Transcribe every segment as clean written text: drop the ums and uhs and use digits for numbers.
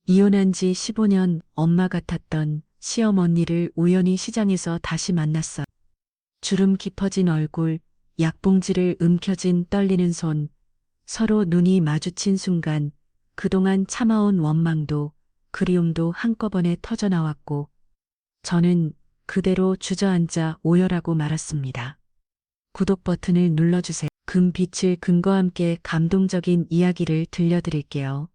이혼한 지 15년 엄마 같았던 시어머니를 우연히 시장에서 다시 만났어요. 주름 깊어진 얼굴, 약봉지를 움켜쥔 떨리는 손, 서로 눈이 마주친 순간 그동안 참아온 원망도 그리움도 한꺼번에 터져나왔고 저는 그대로 주저앉아 오열하고 말았습니다. 구독 버튼을 눌러주세요. 금빛을 금과 함께 감동적인 이야기를 들려드릴게요.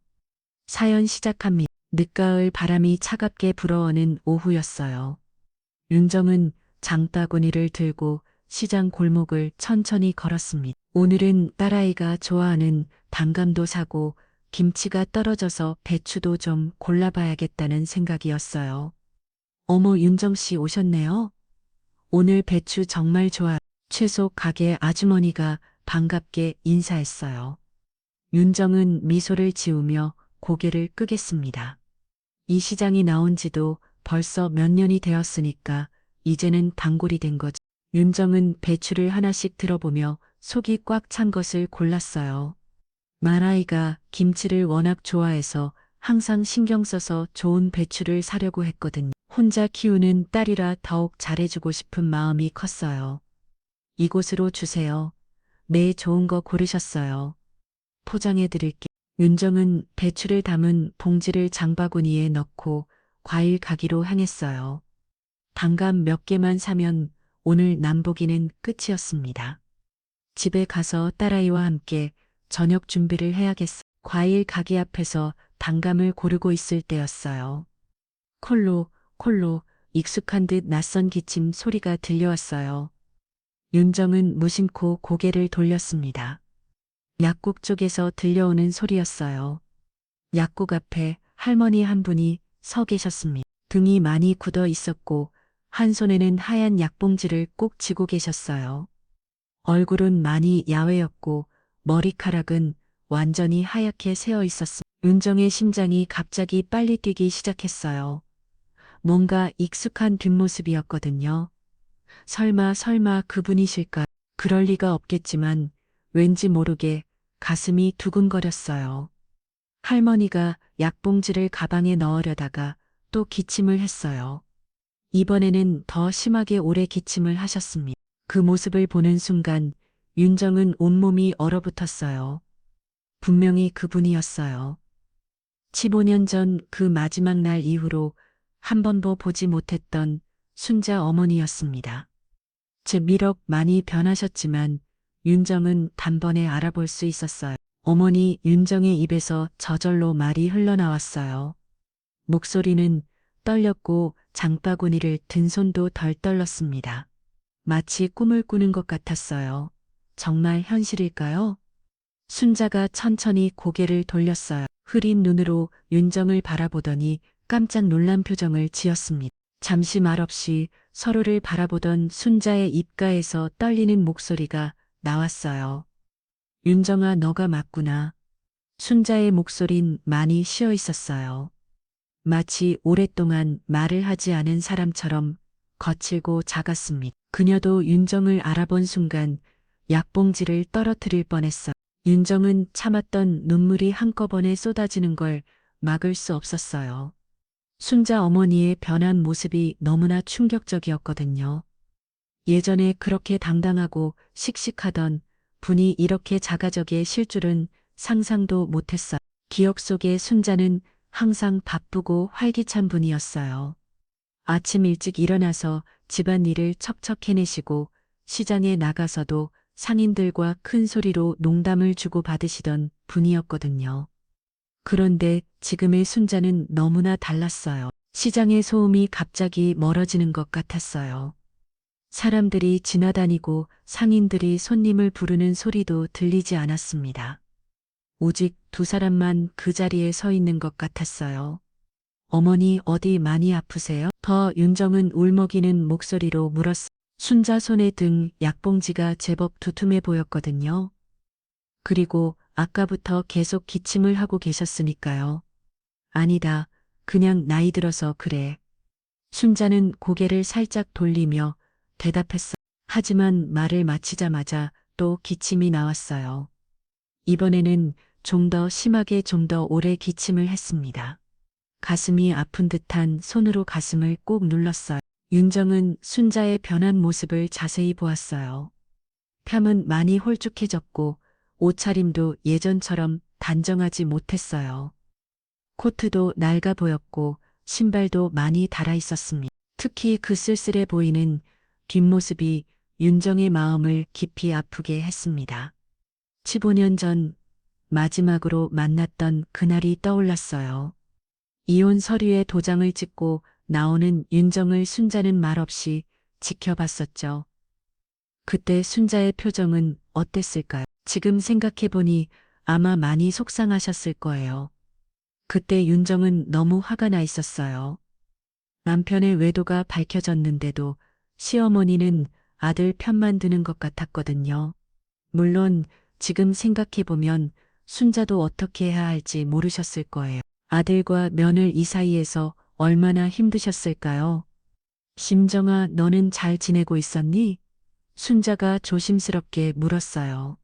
사연 시작합니다. 늦가을 바람이 차갑게 불어오는 오후였어요. 윤정은 장바구니를 들고 시장 골목을 천천히 걸었습니다. 오늘은 딸아이가 좋아하는 단감도 사고 김치가 떨어져서 배추도 좀 골라봐야겠다는 생각이었어요. 어머, 윤정 씨 오셨네요. 오늘 배추 정말 좋아요. 채소 가게 아주머니가 반갑게 인사했어요. 윤정은 미소를 지으며 고개를 끄겠습니다. 이 시장이 나온 지도 벌써 몇 년이 되었으니까 이제는 단골이 된 거죠. 윤정은 배추를 하나씩 들어보며 속이 꽉 찬 것을 골랐어요. 말아이가 김치를 워낙 좋아해서 항상 신경 써서 좋은 배추를 사려고 했거든요. 혼자 키우는 딸이라 더욱 잘해주고 싶은 마음이 컸어요. 이곳으로 주세요. 네, 좋은 거 고르셨어요. 포장해 드릴게. 윤정은 배추를 담은 봉지를 장바구니에 넣고 과일 가기로 향했어요. 단감 몇 개만 사면 오늘 남보기는 끝이었습니다. 집에 가서 딸아이와 함께 저녁 준비를 해야겠어. 과일 가게 앞에서 단감을 고르고 있을 때였어요. 콜로, 콜로, 익숙한 듯 낯선 기침 소리가 들려왔어요. 윤정은 무심코 고개를 돌렸습니다. 약국 쪽에서 들려오는 소리였어요. 약국 앞에 할머니 한 분이 서 계셨습니다. 등이 많이 굳어 있었고 한 손에는 하얀 약봉지를 꼭 쥐고 계셨어요. 얼굴은 많이 야외였고 머리카락은 완전히 하얗게 새어 있었습니다. 윤정의 심장이 갑자기 빨리 뛰기 시작했어요. 뭔가 익숙한 뒷모습이었거든요. 설마 그분이실까? 그럴 리가 없겠지만 왠지 모르게 가슴이 두근거렸어요. 할머니가 약봉지를 가방에 넣으려다가 또 기침을 했어요. 이번에는 더 심하게 오래 기침을 하셨습니다. 그 모습을 보는 순간 윤정은 온몸이 얼어붙었어요. 분명히 그분이었어요. 15년 전 그 마지막 날 이후로 한 번도 보지 못했던 순자 어머니였습니다. 제 미력 많이 변하셨지만 윤정은 단번에 알아볼 수 있었어요. 어머니 윤정의 입에서 저절로 말이 흘러나왔어요. 목소리는 떨렸고 장바구니를 든 손도 덜 떨렸습니다. 마치 꿈을 꾸는 것 같았어요. 정말 현실일까요? 순자가 천천히 고개를 돌렸어요. 흐린 눈으로 윤정을 바라보더니 깜짝 놀란 표정을 지었습니다. 잠시 말없이 서로를 바라보던 순자의 입가에서 떨리는 목소리가 나왔어요. 윤정아, 너가 맞구나. 순자의 목소린 많이 쉬어 있었어요. 마치 오랫동안 말을 하지 않은 사람처럼 거칠고 작았습니다. 그녀도 윤정을 알아본 순간 약봉지를 떨어뜨릴 뻔했어요. 윤정은 참았던 눈물이 한꺼번에 쏟아지는 걸 막을 수 없었어요. 순자 어머니의 변한 모습이 너무나 충격적이었거든요. 예전에 그렇게 당당하고 씩씩하던 분이 이렇게 자가적일 줄은 상상도 못했어요. 기억 속의 순자는 항상 바쁘고 활기찬 분이었어요. 아침 일찍 일어나서 집안일을 척척 해내시고 시장에 나가서도 상인들과 큰 소리로 농담을 주고받으시던 분이었거든요. 그런데 지금의 순자는 너무나 달랐어요. 시장의 소음이 갑자기 멀어지는 것 같았어요. 사람들이 지나다니고 상인들이 손님을 부르는 소리도 들리지 않았습니다. 오직 두 사람만 그 자리에 서 있는 것 같았어요. 어머니 어디 많이 아프세요? 더 윤정은 울먹이는 목소리로 물었어요. 순자 손에 든 약봉지가 제법 두툼해 보였거든요. 그리고 아까부터 계속 기침을 하고 계셨으니까요. 아니다. 그냥 나이 들어서 그래. 순자는 고개를 살짝 돌리며 대답했어. 하지만 말을 마치자마자 또 기침이 나왔어요. 이번에는 좀 더 심하게 좀 더 오래 기침을 했습니다. 가슴이 아픈 듯한 손으로 가슴을 꼭 눌렀어요. 윤정은 순자의 변한 모습을 자세히 보았어요. 뺨은 많이 홀쭉해졌고 옷차림도 예전처럼 단정하지 못했어요. 코트도 낡아 보였고 신발도 많이 닳아 있었습니다. 특히 그 쓸쓸해 보이는 뒷모습이 윤정의 마음을 깊이 아프게 했습니다. 15년 전 마지막으로 만났던 그날이 떠올랐어요. 이혼 서류에 도장을 찍고 나오는 윤정을 순자는 말없이 지켜봤었죠. 그때 순자의 표정은 어땠을까요? 지금 생각해보니 아마 많이 속상하셨을 거예요. 그때 윤정은 너무 화가 나 있었어요. 남편의 외도가 밝혀졌는데도 시어머니는 아들 편만 드는 것 같았거든요. 물론 지금 생각해보면 순자도 어떻게 해야 할지 모르셨을 거예요. 아들과 며느리 이 사이에서 얼마나 힘드셨을까요? 심정아, 너는 잘 지내고 있었니? 순자가 조심스럽게 물었어요.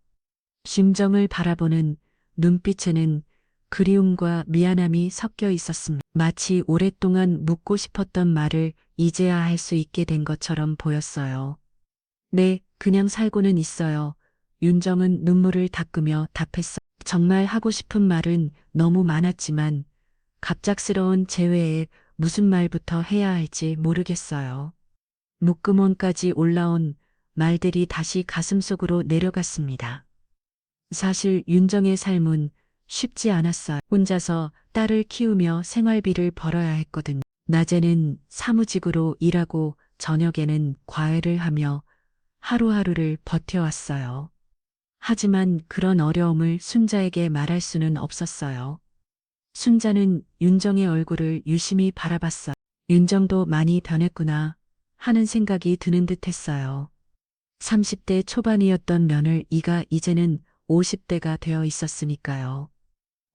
심정을 바라보는 눈빛에는 그리움과 미안함이 섞여 있었습니다. 마치 오랫동안 묻고 싶었던 말을 이제야 할 수 있게 된 것처럼 보였어요. 네, 그냥 살고는 있어요. 윤정은 눈물을 닦으며 답했어. 정말 하고 싶은 말은 너무 많았지만 갑작스러운 재회에 무슨 말부터 해야 할지 모르겠어요. 목구멍까지 올라온 말들이 다시 가슴속으로 내려갔습니다. 사실 윤정의 삶은 쉽지 않았어요. 혼자서 딸을 키우며 생활비를 벌어야 했거든요. 낮에는 사무직으로 일하고 저녁에는 과외를 하며 하루하루를 버텨왔어요. 하지만 그런 어려움을 순자에게 말할 수는 없었어요. 순자는 윤정의 얼굴을 유심히 바라봤어요. 윤정도 많이 변했구나 하는 생각이 드는 듯 했어요. 30대 초반이었던 며느리가 이제는 50대가 되어 있었으니까요.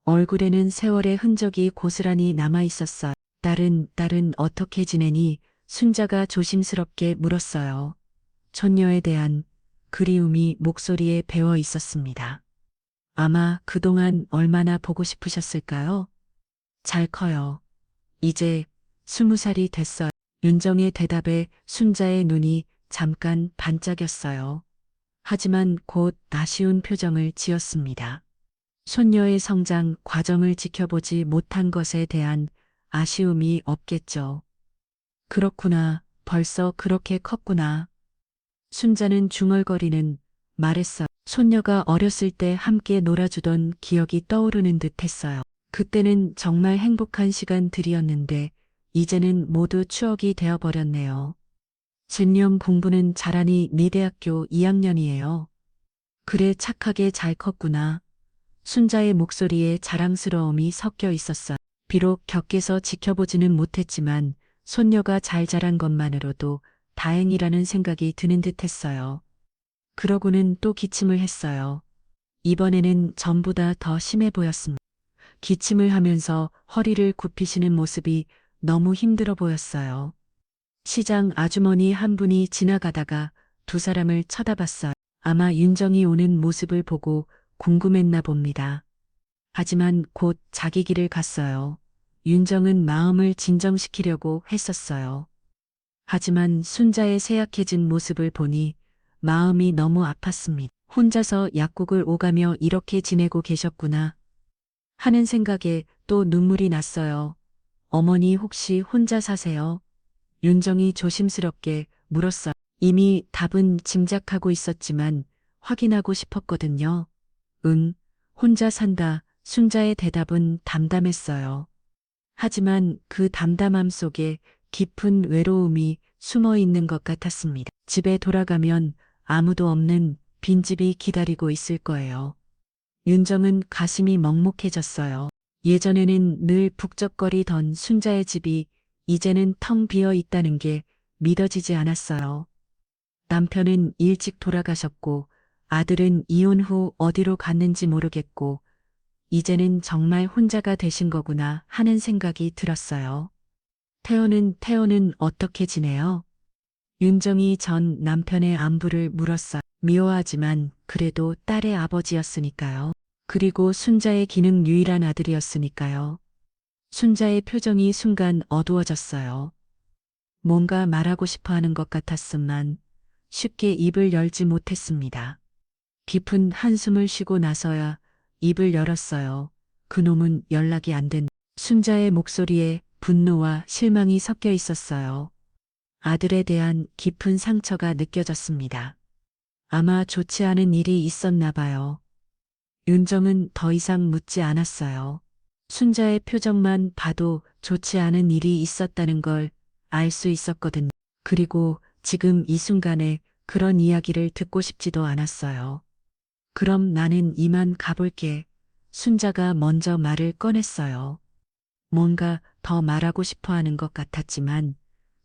얼굴에는 세월의 흔적이 고스란히 남아 있었어요. 딸은 어떻게 지내니? 순자가 조심스럽게 물었어요. 손녀에 대한 그리움이 목소리에 배어 있었습니다. 아마 그동안 얼마나 보고 싶으셨을까요? 잘 커요. 이제 20살이 됐어요. 윤정의 대답에 순자의 눈이 잠깐 반짝였어요. 하지만 곧 아쉬운 표정을 지었습니다. 손녀의 성장 과정을 지켜보지 못한 것에 대한 아쉬움이 없겠죠. 그렇구나. 벌써 그렇게 컸구나. 순자는 중얼거리는 말했어. 손녀가 어렸을 때 함께 놀아주던 기억이 떠오르는 듯 했어요. 그때는 정말 행복한 시간들이었는데 이제는 모두 추억이 되어버렸네요. 젠념 공부는 잘하니 네 대학교 2학년이에요. 그래 착하게 잘 컸구나. 순자의 목소리에 자랑스러움이 섞여 있었어요. 비록 곁에서 지켜보지는 못했지만 손녀가 잘 자란 것만으로도 다행이라는 생각이 드는 듯 했어요. 그러고는 또 기침을 했어요. 이번에는 전보다 더 심해 보였습니다. 기침을 하면서 허리를 굽히시는 모습이 너무 힘들어 보였어요. 시장 아주머니 한 분이 지나가다가 두 사람을 쳐다봤어요. 아마 윤정이 오는 모습을 보고 궁금했나 봅니다. 하지만 곧 자기 길을 갔어요. 윤정은 마음을 진정시키려고 했었어요. 하지만 순자의 쇠약해진 모습을 보니 마음이 너무 아팠습니다. 혼자서 약국을 오가며 이렇게 지내고 계셨구나 하는 생각에 또 눈물이 났어요. 어머니 혹시 혼자 사세요? 윤정이 조심스럽게 물었어요. 이미 답은 짐작하고 있었지만 확인하고 싶었거든요. 응, 혼자 산다. 순자의 대답은 담담했어요. 하지만 그 담담함 속에 깊은 외로움이 숨어 있는 것 같았습니다. 집에 돌아가면 아무도 없는 빈집이 기다리고 있을 거예요. 윤정은 가슴이 먹먹해졌어요. 예전에는 늘 북적거리던 순자의 집이 이제는 텅 비어 있다는 게 믿어지지 않았어요. 남편은 일찍 돌아가셨고 아들은 이혼 후 어디로 갔는지 모르겠고 이제는 정말 혼자가 되신 거구나 하는 생각이 들었어요. 태호는 어떻게 지내요? 윤정이 전 남편의 안부를 물었어요. 미워하지만 그래도 딸의 아버지였으니까요. 그리고 순자의 기능 유일한 아들이었으니까요. 순자의 표정이 순간 어두워졌어요. 뭔가 말하고 싶어 하는 것 같았지만 쉽게 입을 열지 못했습니다. 깊은 한숨을 쉬고 나서야 입을 열었어요. 그놈은 연락이 안 된. 순자의 목소리에 분노와 실망이 섞여 있었어요. 아들에 대한 깊은 상처가 느껴졌습니다. 아마 좋지 않은 일이 있었나 봐요. 윤정은 더 이상 묻지 않았어요. 순자의 표정만 봐도 좋지 않은 일이 있었다는 걸 알 수 있었거든요. 그리고 지금 이 순간에 그런 이야기를 듣고 싶지도 않았어요. 그럼 나는 이만 가볼게. 순자가 먼저 말을 꺼냈어요. 뭔가 더 말하고 싶어 하는 것 같았지만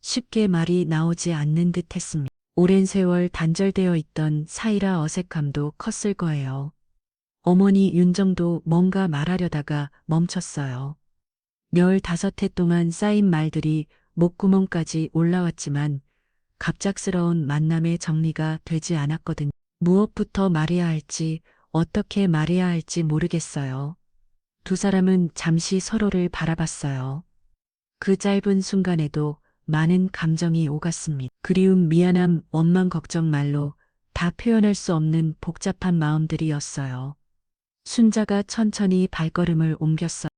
쉽게 말이 나오지 않는 듯 했습니다. 오랜 세월 단절되어 있던 사이라 어색함도 컸을 거예요. 어머니 윤정도 뭔가 말하려다가 멈췄어요. 15해 동안 쌓인 말들이 목구멍까지 올라왔지만 갑작스러운 만남의 정리가 되지 않았거든요. 무엇부터 말해야 할지, 어떻게 말해야 할지 모르겠어요. 두 사람은 잠시 서로를 바라봤어요. 그 짧은 순간에도 많은 감정이 오갔습니다. 그리움, 미안함, 원망, 걱정 말로 다 표현할 수 없는 복잡한 마음들이었어요. 순자가 천천히 발걸음을 옮겼어요.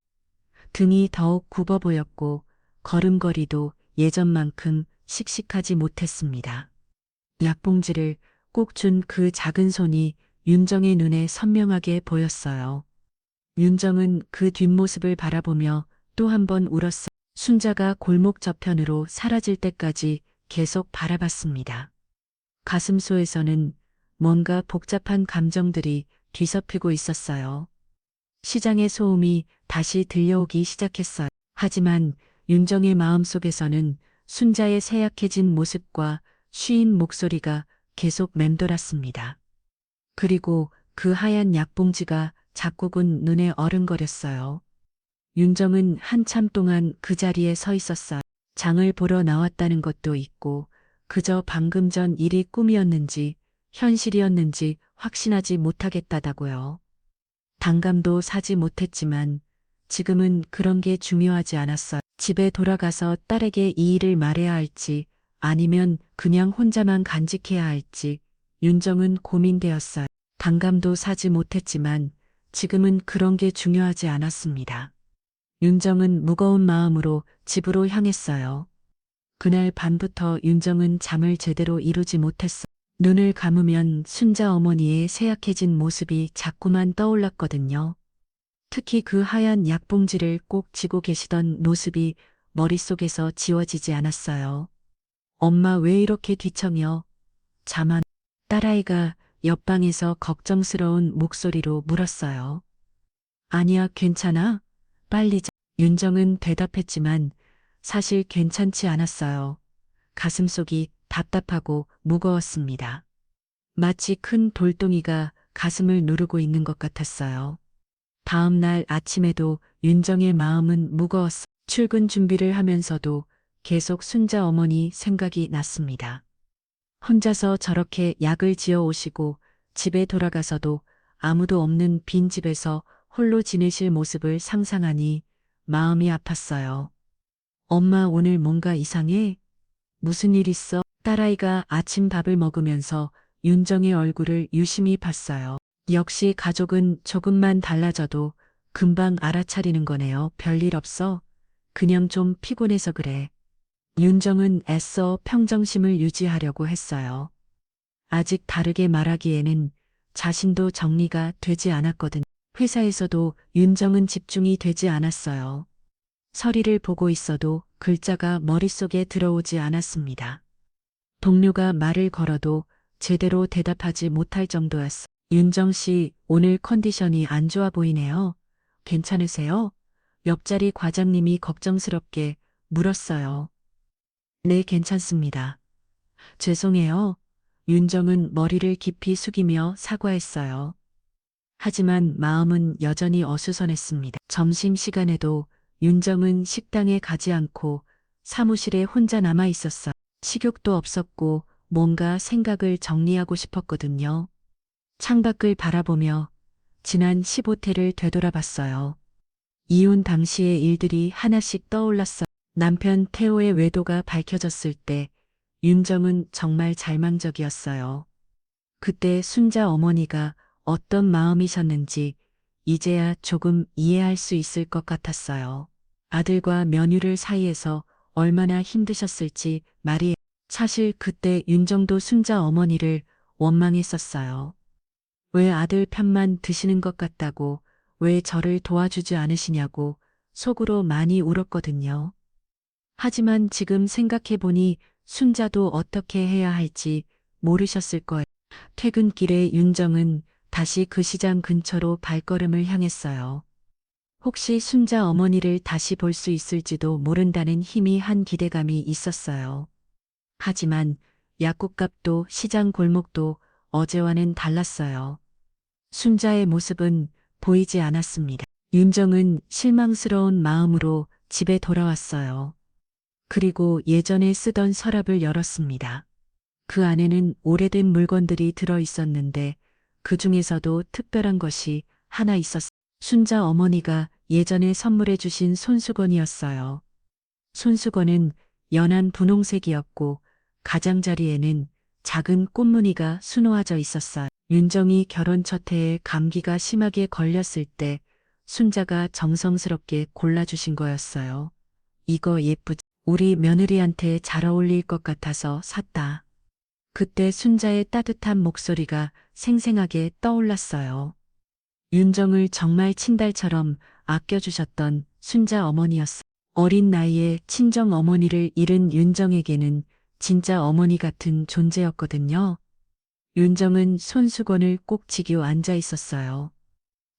등이 더욱 굽어 보였고 걸음걸이도 예전만큼 씩씩하지 못했습니다. 약봉지를 꼭 준 그 작은 손이 윤정의 눈에 선명하게 보였어요. 윤정은 그 뒷모습을 바라보며 또 한 번 울었어요. 순자가 골목 저편으로 사라질 때까지 계속 바라봤습니다. 가슴속에서는 뭔가 복잡한 감정들이 뒤섞이고 있었어요. 시장의 소음이 다시 들려오기 시작했어요. 하지만 윤정의 마음속에서는 순자의 쇠약해진 모습과 쉬인 목소리가 계속 맴돌았습니다. 그리고 그 하얀 약봉지가 자꾸군 눈에 어른거렸어요. 윤정은 한참 동안 그 자리에 서 있었어요. 장을 보러 나왔다는 것도 있고 그저 방금 전 일이 꿈이었는지 현실이었는지 확신하지 못하겠다다고요. 단감도 사지 못했지만 지금은 그런 게 중요하지 않았어요. 집에 돌아가서 딸에게 이 일을 말해야 할지 아니면 그냥 혼자만 간직해야 할지 윤정은 고민되었어요. 단감도 사지 못했지만 지금은 그런 게 중요하지 않았습니다. 윤정은 무거운 마음으로 집으로 향했어요. 그날 밤부터 윤정은 잠을 제대로 이루지 못했어요. 눈을 감으면 순자 어머니의 쇠약해진 모습이 자꾸만 떠올랐거든요. 특히 그 하얀 약봉지를 꼭 쥐고 계시던 모습이 머릿속에서 지워지지 않았어요. 엄마 왜 이렇게 뒤척여? 잠 안. 딸아이가 옆방에서 걱정스러운 목소리로 물었어요. 아니야, 괜찮아. 빨리 자. 윤정은 대답했지만 사실 괜찮지 않았어요. 가슴속이 답답하고 무거웠습니다. 마치 큰 돌덩이가 가슴을 누르고 있는 것 같았어요. 다음 날 아침에도 윤정의 마음은 무거웠어. 출근 준비를 하면서도 계속 순자 어머니 생각이 났습니다. 혼자서 저렇게 약을 지어 오시고 집에 돌아가서도 아무도 없는 빈 집에서 홀로 지내실 모습을 상상하니 마음이 아팠어요. 엄마 오늘 뭔가 이상해? 무슨 일 있어? 딸아이가 아침밥을 먹으면서 윤정의 얼굴을 유심히 봤어요. 역시 가족은 조금만 달라져도 금방 알아차리는 거네요. 별일 없어? 그냥 좀 피곤해서 그래. 윤정은 애써 평정심을 유지하려고 했어요. 아직 다르게 말하기에는 자신도 정리가 되지 않았거든. 회사에서도 윤정은 집중이 되지 않았어요. 서리를 보고 있어도 글자가 머릿속에 들어오지 않았습니다. 동료가 말을 걸어도 제대로 대답하지 못할 정도였어. 윤정 씨, 오늘 컨디션이 안 좋아 보이네요. 괜찮으세요? 옆자리 과장님이 걱정스럽게 물었어요. 네, 괜찮습니다. 죄송해요. 윤정은 머리를 깊이 숙이며 사과했어요. 하지만 마음은 여전히 어수선했습니다. 점심시간에도 윤정은 식당에 가지 않고 사무실에 혼자 남아 있었어요. 식욕도 없었고 뭔가 생각을 정리하고 싶었거든요. 창밖을 바라보며 지난 15태를 되돌아봤어요. 이혼 당시의 일들이 하나씩 떠올랐어. 남편 태호의 외도가 밝혀졌을 때 윤정은 정말 잘망적이었어요. 그때 순자 어머니가 어떤 마음이셨는지 이제야 조금 이해할 수 있을 것 같았어요. 아들과 며느를 사이에서 얼마나 힘드셨을지 말이 사실 그때 윤정도 순자 어머니를 원망했었어요. 왜 아들 편만 드시는 것 같다고, 왜 저를 도와주지 않으시냐고 속으로 많이 울었거든요. 하지만 지금 생각해보니 순자도 어떻게 해야 할지 모르셨을 거예요. 퇴근길에 윤정은 다시 그 시장 근처로 발걸음을 향했어요. 혹시 순자 어머니를 다시 볼 수 있을지도 모른다는 희미한 기대감이 있었어요. 하지만 약국값도 시장 골목도 어제와는 달랐어요. 순자의 모습은 보이지 않았습니다. 윤정은 실망스러운 마음으로 집에 돌아왔어요. 그리고 예전에 쓰던 서랍을 열었습니다. 그 안에는 오래된 물건들이 들어 있었는데 그 중에서도 특별한 것이 하나 있었어요. 순자 어머니가 예전에 선물해 주신 손수건이었어요. 손수건은 연한 분홍색이었고 가장자리에는 작은 꽃무늬가 수놓아져 있었어요. 윤정이 결혼 첫 해에 감기가 심하게 걸렸을 때 순자가 정성스럽게 골라주신 거였어요. 이거 예쁘지? 우리 며느리한테 잘 어울릴 것 같아서 샀다. 그때 순자의 따뜻한 목소리가 생생하게 떠올랐어요. 윤정을 정말 친달처럼 아껴주셨던 순자 어머니였어. 어린 나이에 친정 어머니를 잃은 윤정에게는 진짜 어머니 같은 존재였거든요. 윤정은 손수건을 꼭 쥐고 앉아 있었어요.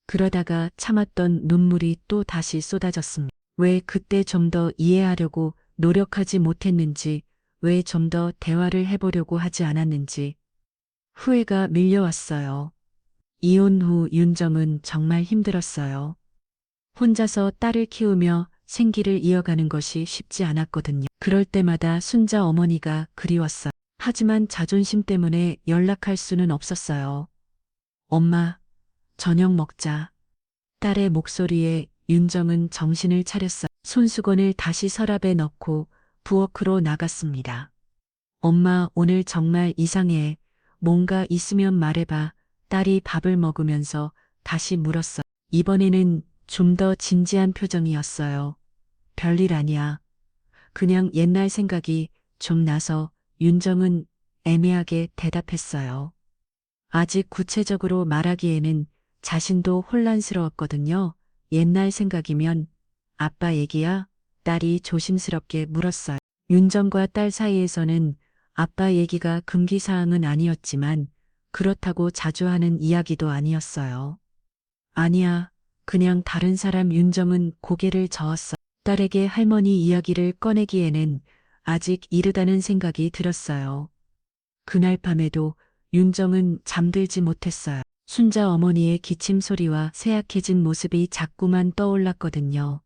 그러다가 참았던 눈물이 또 다시 쏟아졌습니다. 왜 그때 좀 더 이해하려고 노력하지 못했는지, 왜 좀 더 대화를 해보려고 하지 않았는지 후회가 밀려왔어요. 이혼 후 윤정은 정말 힘들었어요. 혼자서 딸을 키우며 생기를 이어가는 것이 쉽지 않았거든요. 그럴 때마다 순자 어머니가 그리웠어요. 하지만 자존심 때문에 연락할 수는 없었어요. 엄마, 저녁 먹자. 딸의 목소리에 윤정은 정신을 차렸어요. 손수건을 다시 서랍에 넣고 부엌으로 나갔습니다. 엄마, 오늘 정말 이상해. 뭔가 있으면 말해봐. 딸이 밥을 먹으면서 다시 물었어요. 이번에는 좀 더 진지한 표정이었어요. 별일 아니야. 그냥 옛날 생각이 좀 나서 윤정은 애매하게 대답했어요. 아직 구체적으로 말하기에는 자신도 혼란스러웠거든요. 옛날 생각이면 아빠 얘기야? 딸이 조심스럽게 물었어요. 윤정과 딸 사이에서는 아빠 얘기가 금기사항은 아니었지만 그렇다고 자주 하는 이야기도 아니었어요. 아니야. 그냥 다른 사람. 윤정은 고개를 저었어. 딸에게 할머니 이야기를 꺼내기에는 아직 이르다는 생각이 들었어요. 그날 밤에도 윤정은 잠들지 못했어요. 순자 어머니의 기침 소리와 쇠약해진 모습이 자꾸만 떠올랐거든요.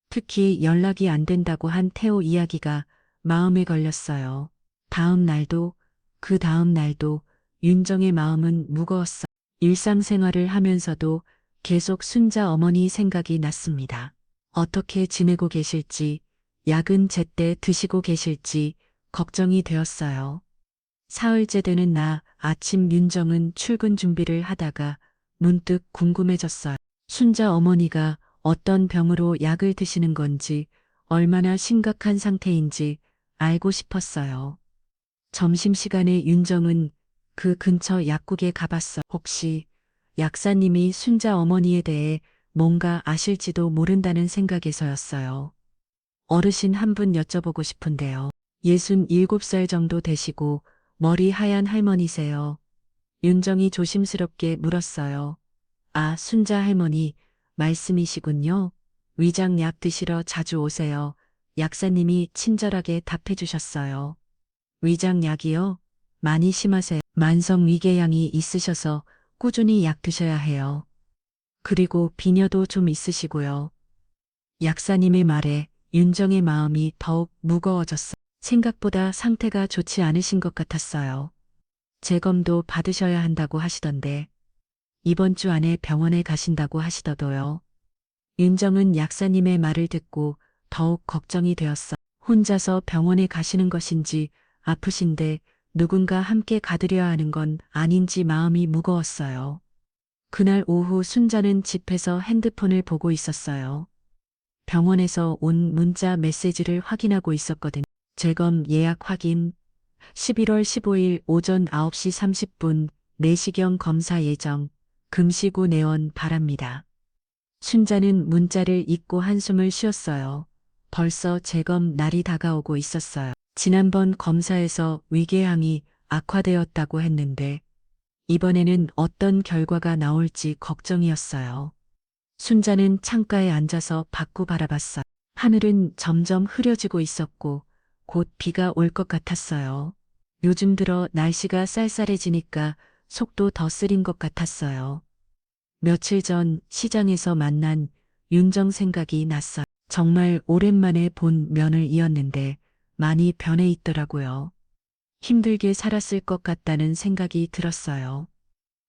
특히 연락이 안 된다고 한 태호 이야기가 마음에 걸렸어요. 다음 날도 그 다음 날도 윤정의 마음은 무거웠어요. 일상생활을 하면서도 계속 순자 어머니 생각이 났습니다. 어떻게 지내고 계실지, 약은 제때 드시고 계실지 걱정이 되었어요. 사흘째 되는 아침 윤정은 출근 준비를 하다가 문득 궁금해졌어요. 순자 어머니가 어떤 병으로 약을 드시는 건지, 얼마나 심각한 상태인지 알고 싶었어요. 점심시간에 윤정은 그 근처 약국에 가봤어. 혹시 약사님이 순자 어머니에 대해 뭔가 아실지도 모른다는 생각에서였어요. 어르신 한 분 여쭤보고 싶은데요. 67살 정도 되시고 머리 하얀 할머니세요. 윤정이 조심스럽게 물었어요. 아, 순자 할머니 말씀이시군요. 위장약 드시러 자주 오세요. 약사님이 친절하게 답해 주셨어요. 위장약이요? 많이 심하세요. 만성 위궤양이 있으셔서 꾸준히 약 드셔야 해요. 그리고 비녀도 좀 있으시고요. 약사님의 말에 윤정의 마음이 더욱 무거워졌어요. 생각보다 상태가 좋지 않으신 것 같았어요. 재검도 받으셔야 한다고 하시던데 이번 주 안에 병원에 가신다고 하시더라고요. 윤정은 약사님의 말을 듣고 더욱 걱정이 되었어. 혼자서 병원에 가시는 것인지 아프신데 누군가 함께 가드려야 하는 건 아닌지 마음이 무거웠어요. 그날 오후 순자는 집에서 핸드폰을 보고 있었어요. 병원에서 온 문자 메시지를 확인하고 있었거든. 재검 예약 확인. 11월 15일 오전 9시 30분 내시경 검사 예정. 금시구 내원 바랍니다. 순자는 문자를 읽고 한숨을 쉬었어요. 벌써 재검 날이 다가오고 있었어요. 지난번 검사에서 위궤양이 악화되었다고 했는데 이번에는 어떤 결과가 나올지 걱정이었어요. 순자는 창가에 앉아서 밖을 바라봤어요. 하늘은 점점 흐려지고 있었고 곧 비가 올 것 같았어요. 요즘 들어 날씨가 쌀쌀해지니까 속도 더 쓰린 것 같았어요. 며칠 전 시장에서 만난 윤정 생각이 났어요. 정말 오랜만에 본 며느리였는데 많이 변해 있더라고요. 힘들게 살았을 것 같다는 생각이 들었어요.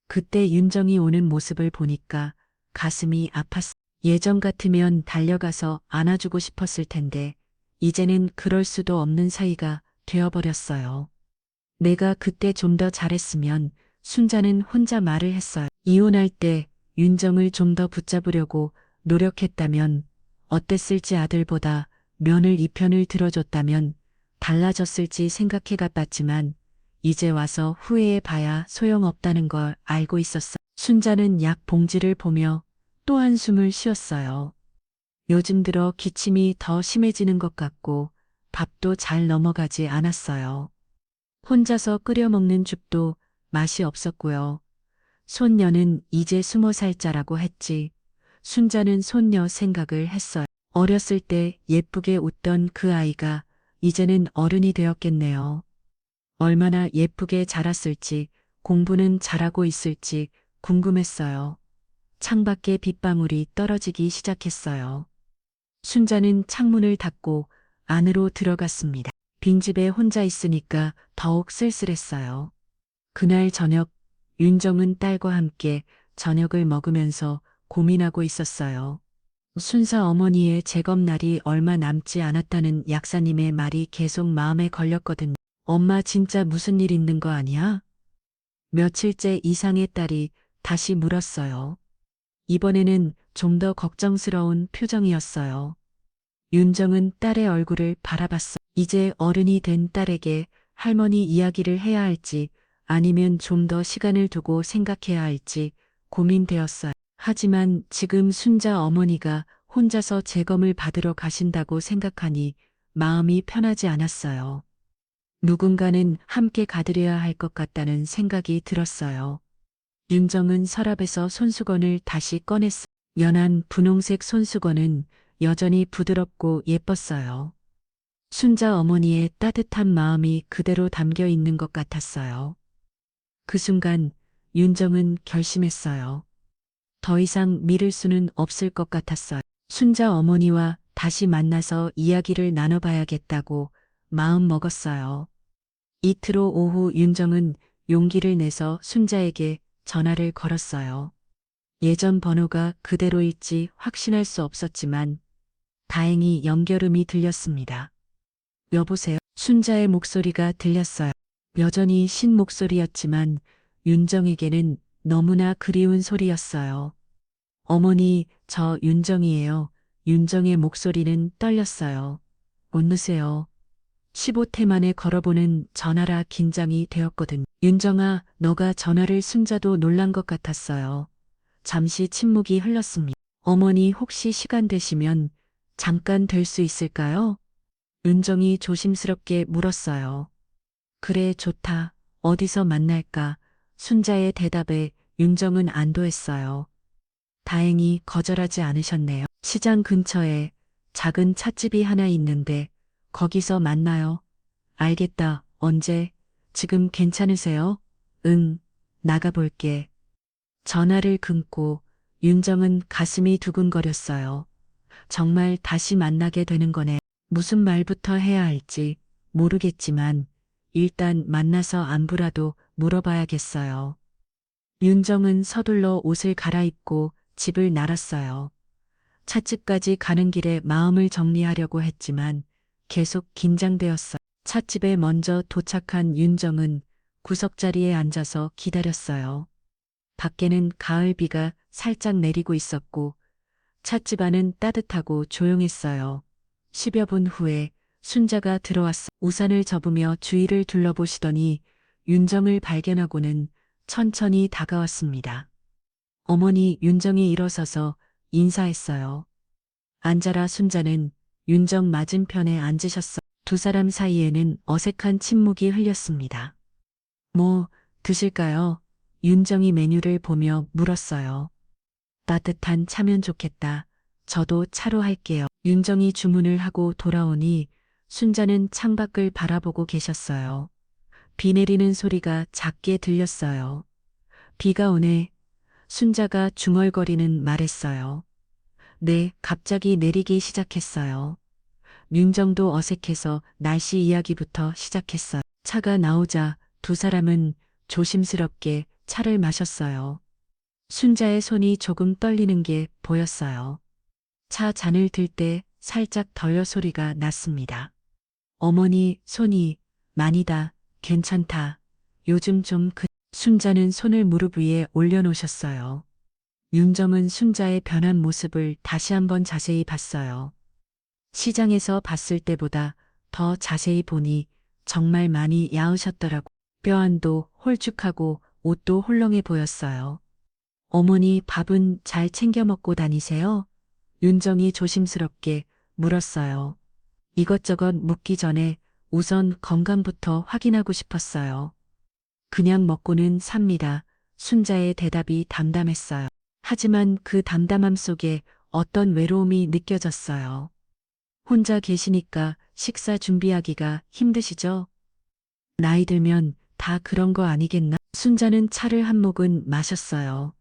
그때 윤정이 오는 모습을 보니까 가슴이 아팠어요. 예전 같으면 달려가서 안아주고 싶었을 텐데 이제는 그럴 수도 없는 사이가 되어버렸어요. 내가 그때 좀 더 잘했으면. 순자는 혼자 말을 했어요. 이혼할 때 윤정을 좀 더 붙잡으려고 노력했다면 어땠을지, 아들보다 며느리 편을 들어줬다면 달라졌을지 생각해봤지만 이제 와서 후회해봐야 소용없다는 걸 알고 있었어. 순자는 약 봉지를 보며 또 한숨을 쉬었어요. 요즘 들어 기침이 더 심해지는 것 같고 밥도 잘 넘어가지 않았어요. 혼자서 끓여 먹는 죽도 맛이 없었고요. 손녀는 이제 20살짜라고 했지. 순자는 손녀 생각을 했어요. 어렸을 때 예쁘게 웃던 그 아이가 이제는 어른이 되었겠네요. 얼마나 예쁘게 자랐을지, 공부는 잘하고 있을지 궁금했어요. 창밖에 빗방울이 떨어지기 시작했어요. 순자는 창문을 닫고 안으로 들어갔습니다. 빈집에 혼자 있으니까 더욱 쓸쓸했어요. 그날 저녁 윤정은 딸과 함께 저녁을 먹으면서 고민하고 있었어요. 순사 어머니의 재검 날이 얼마 남지 않았다는 약사님의 말이 계속 마음에 걸렸거든요. 엄마 진짜 무슨 일 있는 거 아니야? 며칠째 이상의 딸이 다시 물었어요. 이번에는 좀 더 걱정스러운 표정이었어요. 윤정은 딸의 얼굴을 바라봤어. 이제 어른이 된 딸에게 할머니 이야기를 해야 할지 아니면 좀 더 시간을 두고 생각해야 할지 고민되었어요. 하지만 지금 순자 어머니가 혼자서 재검을 받으러 가신다고 생각하니 마음이 편하지 않았어요. 누군가는 함께 가드려야 할 것 같다는 생각이 들었어요. 윤정은 서랍에서 손수건을 다시 꺼냈어. 연한 분홍색 손수건은 여전히 부드럽고 예뻤어요. 순자 어머니의 따뜻한 마음이 그대로 담겨 있는 것 같았어요. 그 순간 윤정은 결심했어요. 더 이상 미룰 수는 없을 것 같았어요. 순자 어머니와 다시 만나서 이야기를 나눠봐야겠다고 마음 먹었어요. 이틀 후 오후 윤정은 용기를 내서 순자에게 전화를 걸었어요. 예전 번호가 그대로일지 확신할 수 없었지만 다행히 연결음이 들렸습니다. 여보세요? 순자의 목소리가 들렸어요. 여전히 신 목소리였지만 윤정에게는 너무나 그리운 소리였어요. 어머니, 저 윤정이에요. 윤정의 목소리는 떨렸어요. 웃으세요. 15태 만에 걸어보는 전화라 긴장이 되었거든. 윤정아, 너가 전화를 순자도 놀란 것 같았어요. 잠시 침묵이 흘렀습니다. 어머니 혹시 시간 되시면 잠깐 될 수 있을까요? 윤정이 조심스럽게 물었어요. 그래, 좋다. 어디서 만날까? 순자의 대답에 윤정은 안도했어요. 다행히 거절하지 않으셨네요. 시장 근처에 작은 찻집이 하나 있는데 거기서 만나요. 알겠다. 언제? 지금 괜찮으세요? 응, 나가볼게. 전화를 끊고 윤정은 가슴이 두근거렸어요. 정말 다시 만나게 되는 거네. 무슨 말부터 해야 할지 모르겠지만 일단 만나서 안부라도 물어봐야겠어요. 윤정은 서둘러 옷을 갈아입고 집을 나갔어요. 찻집까지 가는 길에 마음을 정리하려고 했지만 계속 긴장되었어요. 찻집에 먼저 도착한 윤정은 구석자리에 앉아서 기다렸어요. 밖에는 가을비가 살짝 내리고 있었고 찻집 안은 따뜻하고 조용했어요. 10여 분 후에 순자가 들어왔어. 우산을 접으며 주위를 둘러보시더니 윤정을 발견하고는 천천히 다가왔습니다. 어머니 윤정이 일어서서 인사했어요. 앉아라. 순자는 윤정 맞은편에 앉으셨어. 두 사람 사이에는 어색한 침묵이 흘렸습니다. 뭐 드실까요? 윤정이 메뉴를 보며 물었어요. 따뜻한 차면 좋겠다. 저도 차로 할게요. 윤정이 주문을 하고 돌아오니 순자는 창밖을 바라보고 계셨어요. 비 내리는 소리가 작게 들렸어요. 비가 오네. 순자가 중얼거리는 말했어요. 네, 갑자기 내리기 시작했어요. 윤정도 어색해서 날씨 이야기부터 시작했어요. 차가 나오자 두 사람은 조심스럽게 차를 마셨어요. 순자의 손이 조금 떨리는 게 보였어요. 차 잔을 들 때 살짝 덜려 소리가 났습니다. 어머니 손이 많이다. 괜찮다. 요즘 좀 순자는 손을 무릎 위에 올려놓으셨어요. 윤정은 순자의 변한 모습을 다시 한번 자세히 봤어요. 시장에서 봤을 때보다 더 자세히 보니 정말 많이 야으셨더라고. 뼈안도 홀쭉하고 옷도 홀렁해 보였어요. 어머니 밥은 잘 챙겨 먹고 다니세요? 윤정이 조심스럽게 물었어요. 이것저것 묻기 전에 우선 건강부터 확인하고 싶었어요. 그냥 먹고는 삽니다. 순자의 대답이 담담했어요. 하지만 그 담담함 속에 어떤 외로움이 느껴졌어요. 혼자 계시니까 식사 준비하기가 힘드시죠? 나이 들면 다 그런 거 아니겠나? 순자는 차를 한 모금 마셨어요.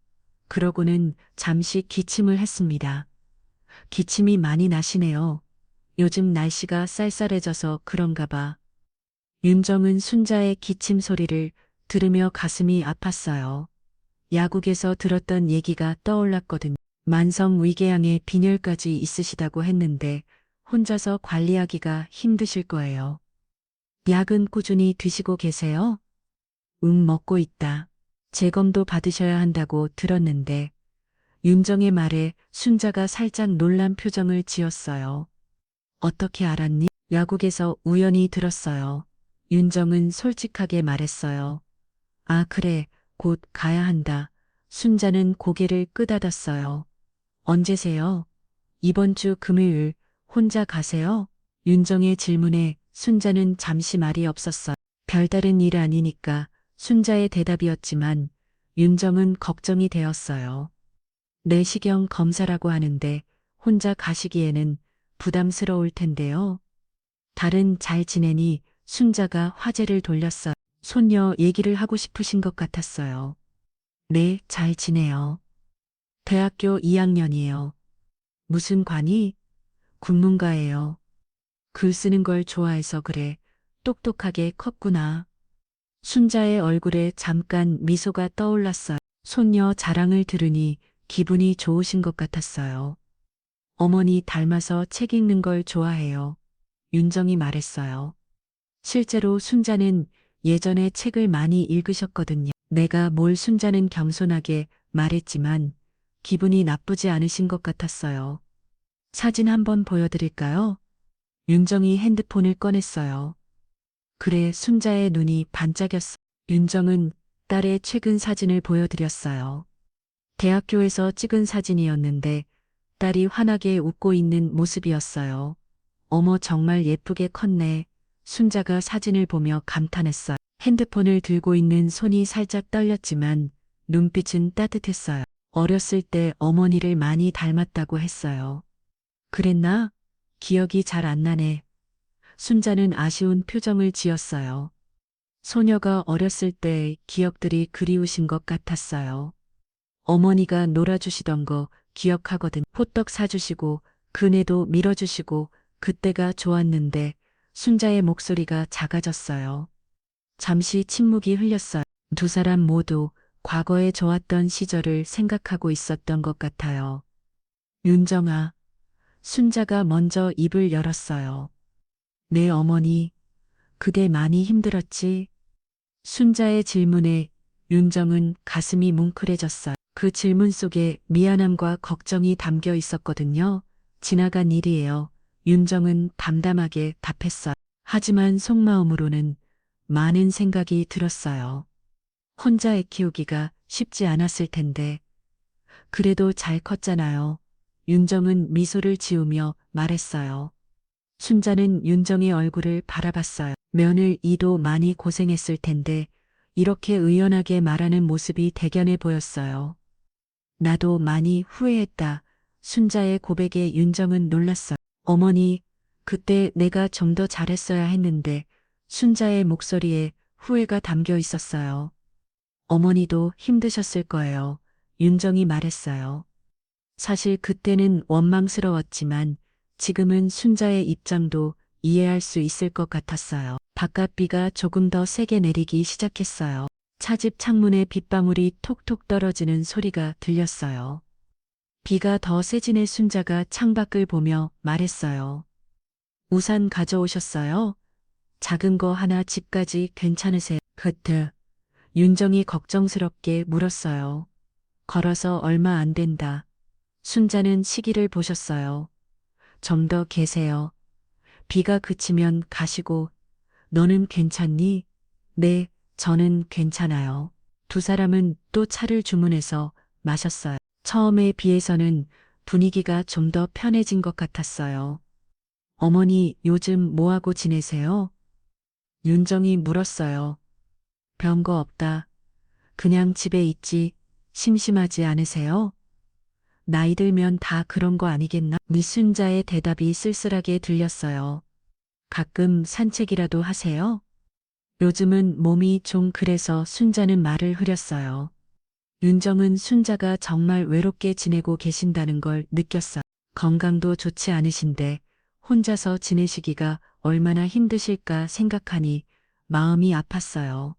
그러고는 잠시 기침을 했습니다. 기침이 많이 나시네요. 요즘 날씨가 쌀쌀해져서 그런가 봐. 윤정은 순자의 기침 소리를 들으며 가슴이 아팠어요. 야국에서 들었던 얘기가 떠올랐거든요. 만성 위궤양에 빈혈까지 있으시다고 했는데 혼자서 관리하기가 힘드실 거예요. 약은 꾸준히 드시고 계세요? 응, 먹고 있다. 재검도 받으셔야 한다고 들었는데 윤정의 말에 순자가 살짝 놀란 표정을 지었어요. 어떻게 알았니? 야국에서 우연히 들었어요. 윤정은 솔직하게 말했어요. 아, 그래. 곧 가야 한다. 순자는 고개를 끄덕였어요. 언제세요? 이번 주 금요일 혼자 가세요? 윤정의 질문에 순자는 잠시 말이 없었어요. 별다른 일 아니니까 순자의 대답이었지만 윤정은 걱정이 되었어요. 내시경 검사라고 하는데 혼자 가시기에는 부담스러울 텐데요. 달은 잘 지내니? 순자가 화제를 돌렸어요. 손녀 얘기를 하고 싶으신 것 같았어요. 네, 잘 지내요. 대학교 2학년이에요. 무슨 과니? 국문과예요. 글 쓰는 걸 좋아해서 그래. 똑똑하게 컸구나. 순자의 얼굴에 잠깐 미소가 떠올랐어요. 손녀 자랑을 들으니 기분이 좋으신 것 같았어요. 어머니 닮아서 책 읽는 걸 좋아해요. 윤정이 말했어요. 실제로 순자는 예전에 책을 많이 읽으셨거든요. 내가 뭘 순자는 겸손하게 말했지만 기분이 나쁘지 않으신 것 같았어요. 사진 한번 보여드릴까요? 윤정이 핸드폰을 꺼냈어요. 그래, 순자의 눈이 반짝였어. 윤정은 딸의 최근 사진을 보여드렸어요. 대학교에서 찍은 사진이었는데 딸이 환하게 웃고 있는 모습이었어요. 어머, 정말 예쁘게 컸네. 순자가 사진을 보며 감탄했어요. 핸드폰을 들고 있는 손이 살짝 떨렸지만 눈빛은 따뜻했어요. 어렸을 때 어머니를 많이 닮았다고 했어요. 그랬나? 기억이 잘 안 나네. 순자는 아쉬운 표정을 지었어요. 소녀가 어렸을 때의 기억들이 그리우신 것 같았어요. 어머니가 놀아주시던 거 기억하거든. 호떡 사주시고 그네도 밀어주시고 그때가 좋았는데 순자의 목소리가 작아졌어요. 잠시 침묵이 흘렸어요. 두 사람 모두 과거에 좋았던 시절을 생각하고 있었던 것 같아요. 윤정아, 순자가 먼저 입을 열었어요. 네, 어머니. 그대 많이 힘들었지? 순자의 질문에 윤정은 가슴이 뭉클해졌어요. 그 질문 속에 미안함과 걱정이 담겨 있었거든요. 지나간 일이에요. 윤정은 담담하게 답했어요. 하지만 속마음으로는 많은 생각이 들었어요. 혼자 애 키우기가 쉽지 않았을 텐데. 그래도 잘 컸잖아요. 윤정은 미소를 지으며 말했어요. 순자는 윤정의 얼굴을 바라봤어요. 며느리도 많이 고생했을 텐데 이렇게 의연하게 말하는 모습이 대견해 보였어요. 나도 많이 후회했다. 순자의 고백에 윤정은 놀랐어요. 어머니, 그때 내가 좀 더 잘했어야 했는데 순자의 목소리에 후회가 담겨 있었어요. 어머니도 힘드셨을 거예요. 윤정이 말했어요. 사실 그때는 원망스러웠지만 지금은 순자의 입장도 이해할 수 있을 것 같았어요. 바깥비가 조금 더 세게 내리기 시작했어요. 차집 창문에 빗방울이 톡톡 떨어지는 소리가 들렸어요. 비가 더 세진의 순자가 창밖을 보며 말했어요. 우산 가져오셨어요? 작은 거 하나 집까지 괜찮으세요? 그때 윤정이 걱정스럽게 물었어요. 걸어서 얼마 안 된다. 순자는 시기를 보셨어요. 좀 더 계세요. 비가 그치면 가시고. 너는 괜찮니? 네, 저는 괜찮아요. 두 사람은 또 차를 주문해서 마셨어요. 처음에 비해서는 분위기가 좀 더 편해진 것 같았어요. 어머니, 요즘 뭐하고 지내세요? 윤정이 물었어요. 별거 없다. 그냥 집에 있지. 심심하지 않으세요? 나이 들면 다 그런 거 아니겠나? 미순자의 대답이 쓸쓸하게 들렸어요. 가끔 산책이라도 하세요? 요즘은 몸이 좀 그래서 순자는 말을 흐렸어요. 윤정은 순자가 정말 외롭게 지내고 계신다는 걸 느꼈어요. 건강도 좋지 않으신데 혼자서 지내시기가 얼마나 힘드실까 생각하니 마음이 아팠어요.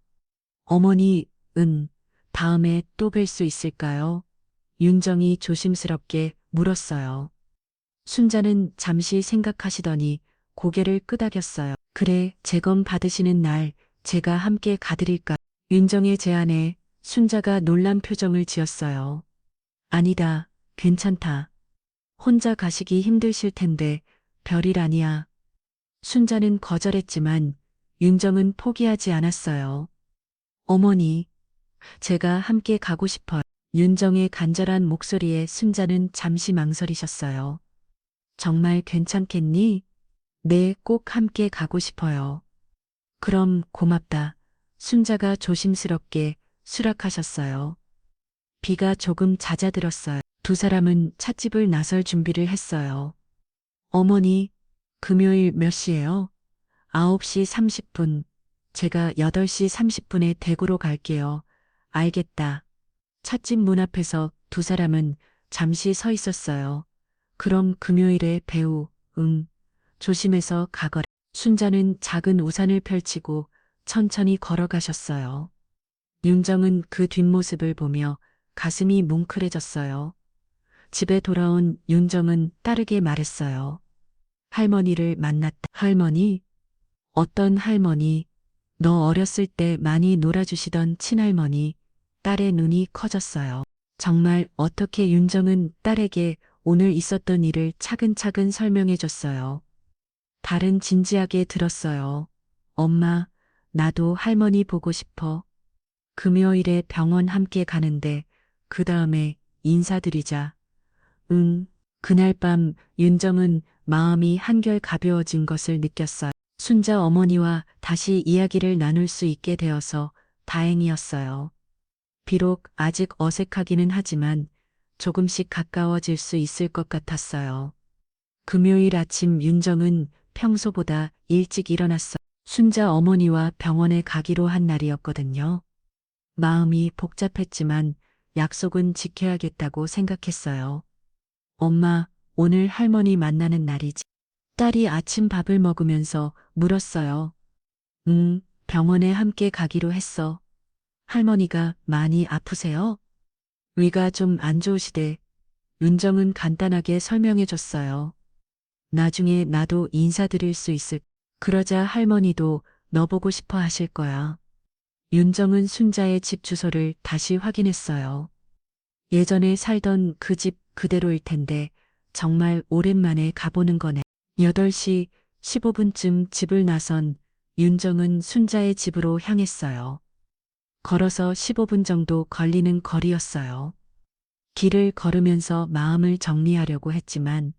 어머니, 다음에 또 뵐 수 있을까요? 윤정이 조심스럽게 물었어요. 순자는 잠시 생각하시더니 고개를 끄덕였어요. 그래, 재검 받으시는 날 제가 함께 가드릴까? 윤정의 제안에 순자가 놀란 표정을 지었어요. 아니다, 괜찮다. 혼자 가시기 힘드실 텐데 별일 아니야. 순자는 거절했지만 윤정은 포기하지 않았어요. 어머니, 제가 함께 가고 싶어요. 윤정의 간절한 목소리에 순자는 잠시 망설이셨어요. 정말 괜찮겠니? 네, 꼭 함께 가고 싶어요. 그럼 고맙다. 순자가 조심스럽게 수락하셨어요. 비가 조금 잦아들었어요. 두 사람은 찻집을 나설 준비를 했어요. 어머니, 금요일 몇 시예요? 9시 30분. 제가 8시 30분에 대구로 갈게요. 알겠다. 찻집 문 앞에서 두 사람은 잠시 서 있었어요. 그럼 금요일에 배우, 조심해서 가거라. 순자는 작은 우산을 펼치고 천천히 걸어가셨어요. 윤정은 그 뒷모습을 보며 가슴이 뭉클해졌어요. 집에 돌아온 윤정은 딸에게 말했어요. 할머니를 만났다. 할머니? 어떤 할머니? 너 어렸을 때 많이 놀아주시던 친할머니. 딸의 눈이 커졌어요. 정말 어떻게 윤정은 딸에게 오늘 있었던 일을 차근차근 설명해 줬어요. 달은 진지하게 들었어요. 엄마, 나도 할머니 보고 싶어. 금요일에 병원 함께 가는데 그 다음에 인사드리자. 응. 그날 밤 윤정은 마음이 한결 가벼워진 것을 느꼈어요. 순자 어머니와 다시 이야기를 나눌 수 있게 되어서 다행이었어요. 비록 아직 어색하기는 하지만 조금씩 가까워질 수 있을 것 같았어요. 금요일 아침 윤정은 평소보다 일찍 일어났어. 순자 어머니와 병원에 가기로 한 날이었거든요. 마음이 복잡했지만 약속은 지켜야겠다고 생각했어요. 엄마, 오늘 할머니 만나는 날이지. 딸이 아침 밥을 먹으면서 물었어요. 응, 병원에 함께 가기로 했어. 할머니가 많이 아프세요? 위가 좀 안 좋으시대. 윤정은 간단하게 설명해 줬어요. 나중에 나도 인사드릴 수 있을. 그러자 할머니도 너 보고 싶어 하실 거야. 윤정은 순자의 집 주소를 다시 확인했어요. 예전에 살던 그 집 그대로일 텐데 정말 오랜만에 가보는 거네. 8시 15분쯤 집을 나선 윤정은 순자의 집으로 향했어요. 걸어서 15분 정도 걸리는 거리였어요. 길을 걸으면서 마음을 정리하려고 했지만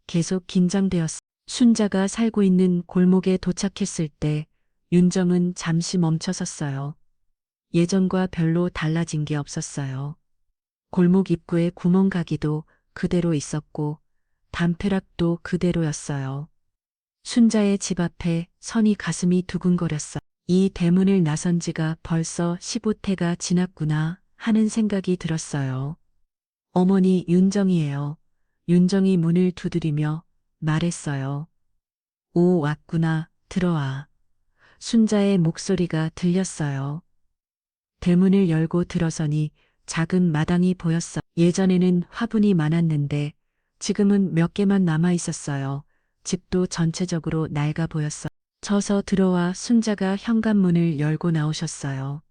계속 긴장되었어. 순자가 살고 있는 골목에 도착했을 때 윤정은 잠시 멈춰섰어요. 예전과 별로 달라진 게 없었어요. 골목 입구에 구멍가기도 그대로 있었고 담벼락도 그대로였어요. 순자의 집 앞에 선이 가슴이 두근거렸어. 이 대문을 나선 지가 벌써 15태가 지났구나 하는 생각이 들었어요. 어머니 윤정이에요. 윤정이 문을 두드리며 말했어요. 오, 왔구나. 들어와. 순자의 목소리가 들렸어요. 대문을 열고 들어서니 작은 마당이 보였어. 예전에는 화분이 많았는데 지금은 몇 개만 남아 있었어요. 집도 전체적으로 낡아 보였어. 쳐서 들어와 순자가 현관문을 열고 나오셨어요.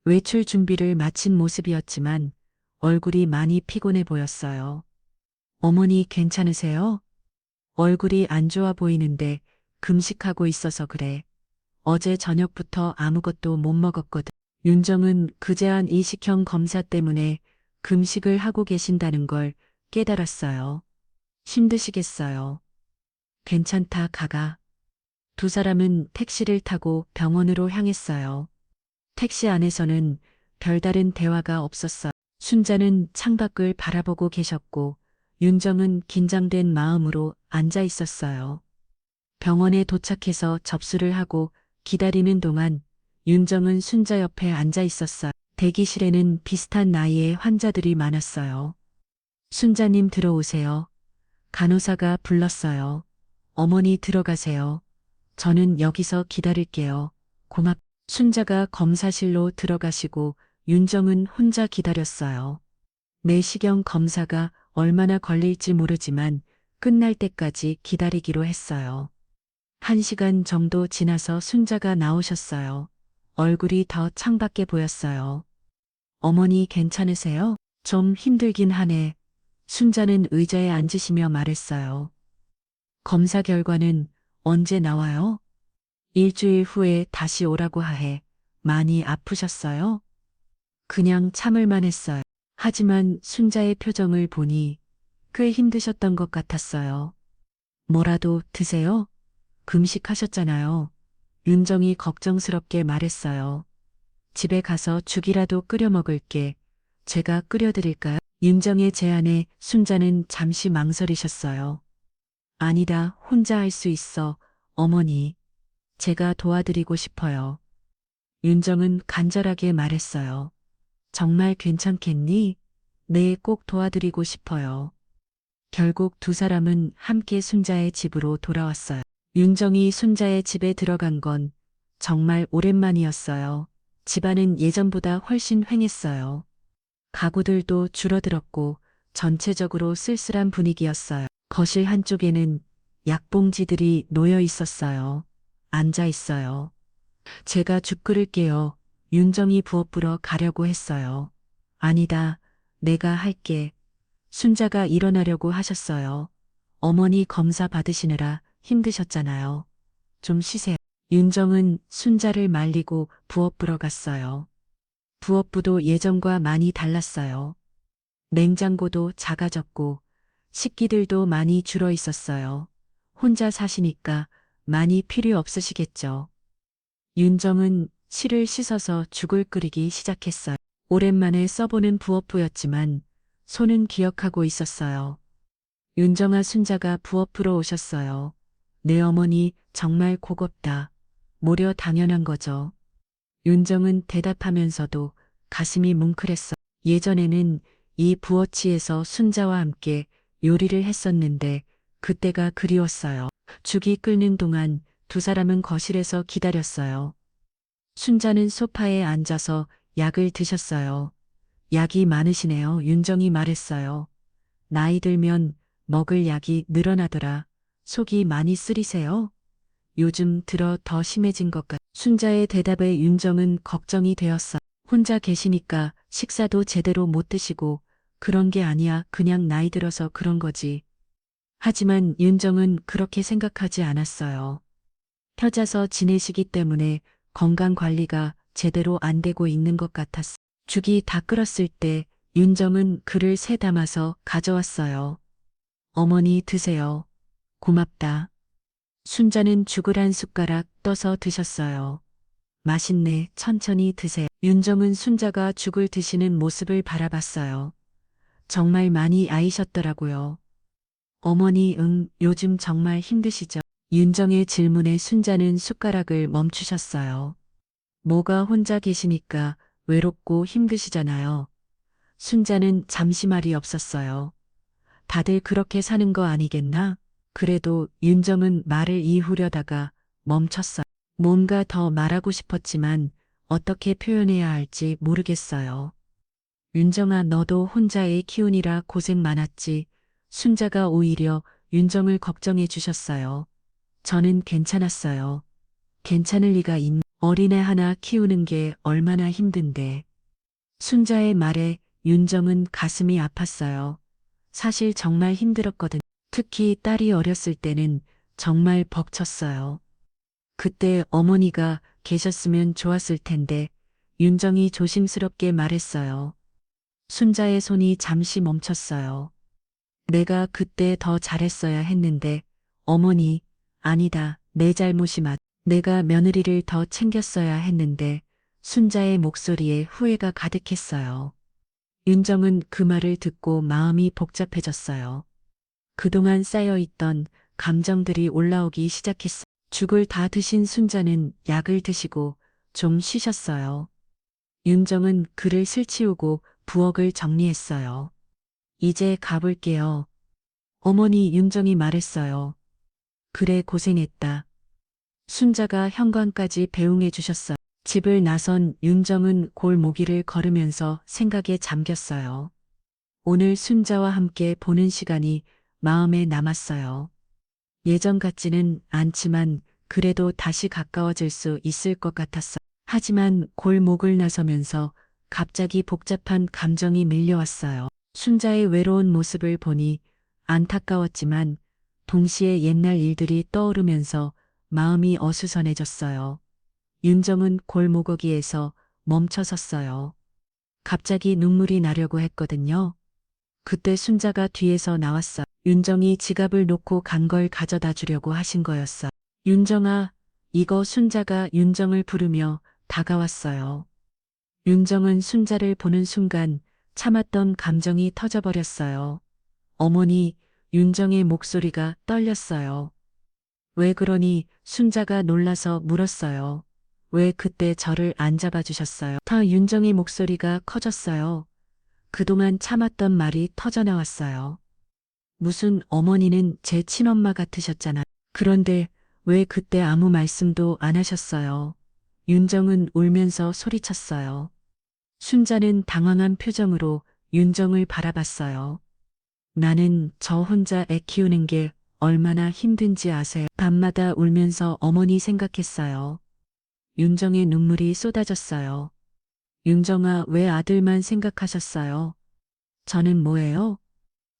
외출 준비를 마친 모습이었지만 얼굴이 많이 피곤해 보였어요. 어머니 괜찮으세요? 얼굴이 안 좋아 보이는데 금식하고 있어서 그래. 어제 저녁부터 아무것도 못 먹었거든. 윤정은 그제한 이식형 검사 때문에 금식을 하고 계신다는 걸 깨달았어요. 힘드시겠어요. 괜찮다, 가가. 두 사람은 택시를 타고 병원으로 향했어요. 택시 안에서는 별다른 대화가 없었어요. 순자는 창밖을 바라보고 계셨고 윤정은 긴장된 마음으로 앉아 있었어요. 병원에 도착해서 접수를 하고 기다리는 동안 윤정은 순자 옆에 앉아 있었어요. 대기실에는 비슷한 나이의 환자들이 많았어요. 순자님 들어오세요. 간호사가 불렀어요. 어머니 들어가세요. 저는 여기서 기다릴게요. 고맙. 순자가 검사실로 들어가시고 윤정은 혼자 기다렸어요. 내시경 검사가 얼마나 걸릴지 모르지만 끝날 때까지 기다리기로 했어요. 1시간 정도 지나서 순자가 나오셨어요. 얼굴이 더 창밖에 보였어요. 어머니 괜찮으세요? 좀 힘들긴 하네. 순자는 의자에 앉으시며 말했어요. 검사 결과는 언제 나와요? 일주일 후에 다시 오라고 하해. 많이 아프셨어요? 그냥 참을만 했어요. 하지만 순자의 표정을 보니 꽤 힘드셨던 것 같았어요. 뭐라도 드세요? 금식하셨잖아요. 윤정이 걱정스럽게 말했어요. 집에 가서 죽이라도 끓여 먹을게. 제가 끓여드릴까요? 윤정의 제안에 순자는 잠시 망설이셨어요. 아니다, 혼자 할 수 있어. 어머니, 제가 도와드리고 싶어요. 윤정은 간절하게 말했어요. 정말 괜찮겠니? 네, 꼭 도와드리고 싶어요. 결국 두 사람은 함께 순자의 집으로 돌아왔어요. 윤정이 순자의 집에 들어간 건 정말 오랜만이었어요. 집안은 예전보다 훨씬 휑했어요. 가구들도 줄어들었고 전체적으로 쓸쓸한 분위기였어요. 거실 한쪽에는 약봉지들이 놓여 있었어요. 앉아 있어요. 제가 죽 끓일게요. 윤정이 부엌 불어 가려고 했어요. 아니다. 내가 할게. 순자가 일어나려고 하셨어요. 어머니 검사 받으시느라 힘드셨잖아요. 좀 쉬세요. 윤정은 순자를 말리고 부엌부러 갔어요. 부엌부도 예전과 많이 달랐어요. 냉장고도 작아졌고 식기들도 많이 줄어 있었어요. 혼자 사시니까 많이 필요 없으시겠죠. 윤정은 실을 씻어서 죽을 끓이기 시작했어요. 오랜만에 써보는 부엌부였지만 손은 기억하고 있었어요. 윤정아 순자가 부엌으로 오셨어요. 내 어머니 정말 고급다. 모려 당연한 거죠. 윤정은 대답하면서도 가슴이 뭉클했어. 예전에는 이 부엌치에서 순자와 함께 요리를 했었는데 그때가 그리웠어요. 죽이 끓는 동안 두 사람은 거실에서 기다렸어요. 순자는 소파에 앉아서 약을 드셨어요. 약이 많으시네요. 윤정이 말했어요. 나이 들면 먹을 약이 늘어나더라. 속이 많이 쓰리세요? 요즘 들어 더 심해진 것 같. 순자의 대답에 윤정은 걱정이 되었어. 혼자 계시니까 식사도 제대로 못 드시고 그런 게 아니야. 그냥 나이 들어서 그런 거지. 하지만 윤정은 그렇게 생각하지 않았어요. 펴자서 지내시기 때문에 건강 관리가 제대로 안 되고 있는 것 같았어. 죽이 다 끓었을 때 윤정은 그를 새 담아서 가져왔어요. 어머니 드세요. 고맙다. 순자는 죽을 한 숟가락 떠서 드셨어요. 맛있네. 천천히 드세요. 윤정은 순자가 죽을 드시는 모습을 바라봤어요. 정말 많이 아이셨더라고요. 어머니, 요즘 정말 힘드시죠? 윤정의 질문에 순자는 숟가락을 멈추셨어요. 뭐가 혼자 계시니까 외롭고 힘드시잖아요. 순자는 잠시 말이 없었어요. 다들 그렇게 사는 거 아니겠나? 그래도 윤정은 말을 이으려다가 멈췄어요. 뭔가 더 말하고 싶었지만 어떻게 표현해야 할지 모르겠어요. 윤정아, 너도 혼자 애 키우느라 고생 많았지. 순자가 오히려 윤정을 걱정해 주셨어요. 저는 괜찮았어요. 괜찮을 리가 어린애 하나 키우는 게 얼마나 힘든데. 순자의 말에 윤정은 가슴이 아팠어요. 사실 정말 힘들었거든. 특히 딸이 어렸을 때는 정말 벅찼어요. 그때 어머니가 계셨으면 좋았을 텐데 윤정이 조심스럽게 말했어요. 순자의 손이 잠시 멈췄어요. 내가 그때 더 잘했어야 했는데 어머니, 아니다. 내 잘못이 내가 며느리를 더 챙겼어야 했는데 순자의 목소리에 후회가 가득했어요. 윤정은 그 말을 듣고 마음이 복잡해졌어요. 그동안 쌓여있던 감정들이 올라오기 시작했어요. 죽을 다 드신 순자는 약을 드시고 좀 쉬셨어요. 윤정은 그를 슬치우고 부엌을 정리했어요. 이제 가볼게요. 어머니, 윤정이 말했어요. 그래, 고생했다. 순자가 현관까지 배웅해 주셨어요. 집을 나선 윤정은 골모기를 걸으면서 생각에 잠겼어요. 오늘 순자와 함께 보는 시간이 마음에 남았어요. 예전 같지는 않지만 그래도 다시 가까워질 수 있을 것 같았어. 하지만 골목을 나서면서 갑자기 복잡한 감정이 밀려왔어요. 순자의 외로운 모습을 보니 안타까웠지만 동시에 옛날 일들이 떠오르면서 마음이 어수선해졌어요. 윤정은 골목어기에서 멈춰섰어요. 갑자기 눈물이 나려고 했거든요. 그때 순자가 뒤에서 나왔어. 윤정이 지갑을 놓고 간 걸 가져다 주려고 하신 거였어. 윤정아, 이거. 순자가 윤정을 부르며 다가왔어요. 윤정은 순자를 보는 순간 참았던 감정이 터져버렸어요. 어머니, 윤정의 목소리가 떨렸어요. 왜 그러니? 순자가 놀라서 물었어요. 왜 그때 저를 안 잡아주셨어요? 더 윤정의 목소리가 커졌어요. 그동안 참았던 말이 터져나왔어요. 무슨 어머니는 제 친엄마 같으셨잖아. 그런데 왜 그때 아무 말씀도 안 하셨어요? 윤정은 울면서 소리쳤어요. 순자는 당황한 표정으로 윤정을 바라봤어요. 나는 저 혼자 애 키우는 게 얼마나 힘든지 아세요? 밤마다 울면서 어머니 생각했어요. 윤정의 눈물이 쏟아졌어요. 윤정아, 왜 아들만 생각하셨어요? 저는 뭐예요?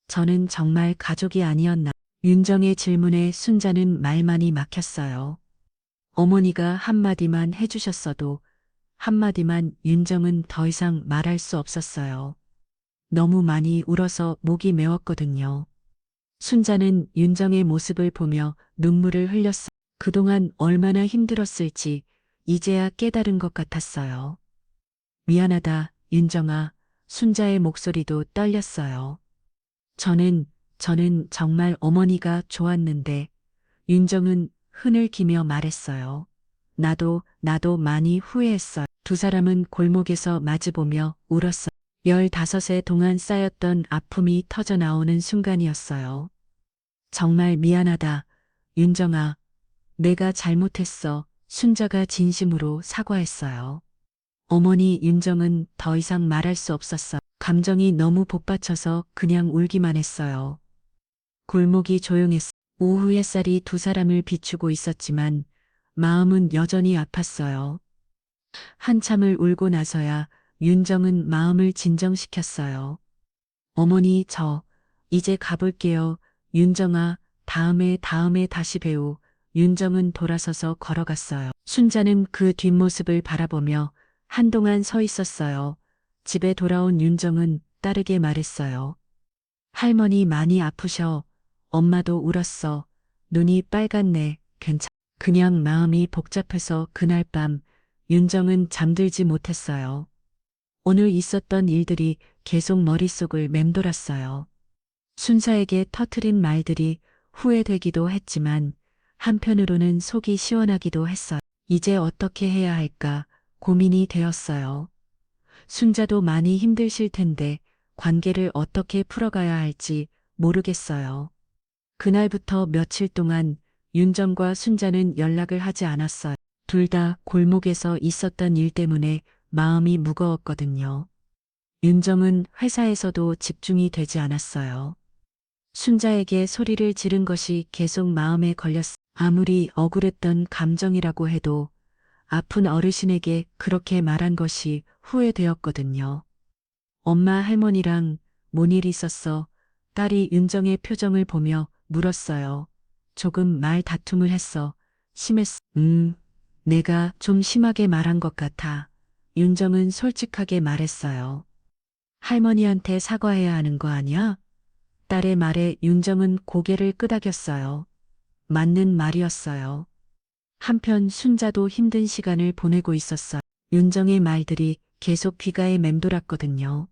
저는 정말 가족이 아니었나? 윤정의 질문에 순자는 말만이 막혔어요. 어머니가 한마디만 해주셨어도 한마디만. 윤정은 더 이상 말할 수 없었어요. 너무 많이 울어서 목이 메웠거든요. 순자는 윤정의 모습을 보며 눈물을 흘렸어. 그동안 얼마나 힘들었을지 이제야 깨달은 것 같았어요. 미안하다, 윤정아. 순자의 목소리도 떨렸어요. 저는 정말 어머니가 좋았는데. 윤정은 흔을 기며 말했어요. 나도 많이 후회했어요. 두 사람은 골목에서 마주보며 울었어요. 15세 동안 쌓였던 아픔이 터져나오는 순간이었어요. 정말 미안하다, 윤정아. 내가 잘못했어. 순자가 진심으로 사과했어요. 어머니. 윤정은 더 이상 말할 수 없었어. 감정이 너무 복받쳐서 그냥 울기만 했어요. 골목이 조용했어. 오후 햇살이 두 사람을 비추고 있었지만 마음은 여전히 아팠어요. 한참을 울고 나서야 윤정은 마음을 진정시켰어요. 어머니, 이제 가볼게요. 윤정아, 다음에 다시 배우. 윤정은 돌아서서 걸어갔어요. 순자는 그 뒷모습을 바라보며 한동안 서 있었어요. 집에 돌아온 윤정은 딸에게 말했어요. 할머니 많이 아프셔. 엄마도 울었어. 눈이 빨갛네. 그냥 마음이 복잡해서 그날 밤 윤정은 잠들지 못했어요. 오늘 있었던 일들이 계속 머릿속을 맴돌았어요. 순사에게 터트린 말들이 후회되기도 했지만 한편으로는 속이 시원하기도 했어요. 이제 어떻게 해야 할까 고민이 되었어요. 순자도 많이 힘드실 텐데 관계를 어떻게 풀어가야 할지 모르겠어요. 그날부터 며칠 동안 윤정과 순자는 연락을 하지 않았어요. 둘 다 골목에서 있었던 일 때문에 마음이 무거웠거든요. 윤정은 회사에서도 집중이 되지 않았어요. 순자에게 소리를 지른 것이 계속 마음에 걸렸어. 아무리 억울했던 감정이라고 해도 아픈 어르신에게 그렇게 말한 것이 후회되었거든요. 엄마 할머니랑 뭔 일 있었어? 딸이 윤정의 표정을 보며 물었어요. 조금 말 다툼을 했어. 심했어. 내가 좀 심하게 말한 것 같아. 윤정은 솔직하게 말했어요. 할머니한테 사과해야 하는 거 아니야? 딸의 말에 윤정은 고개를 끄덕였어요. 맞는 말이었어요. 한편 순자도 힘든 시간을 보내고 있었어요. 윤정의 말들이 계속 귀가에 맴돌았거든요.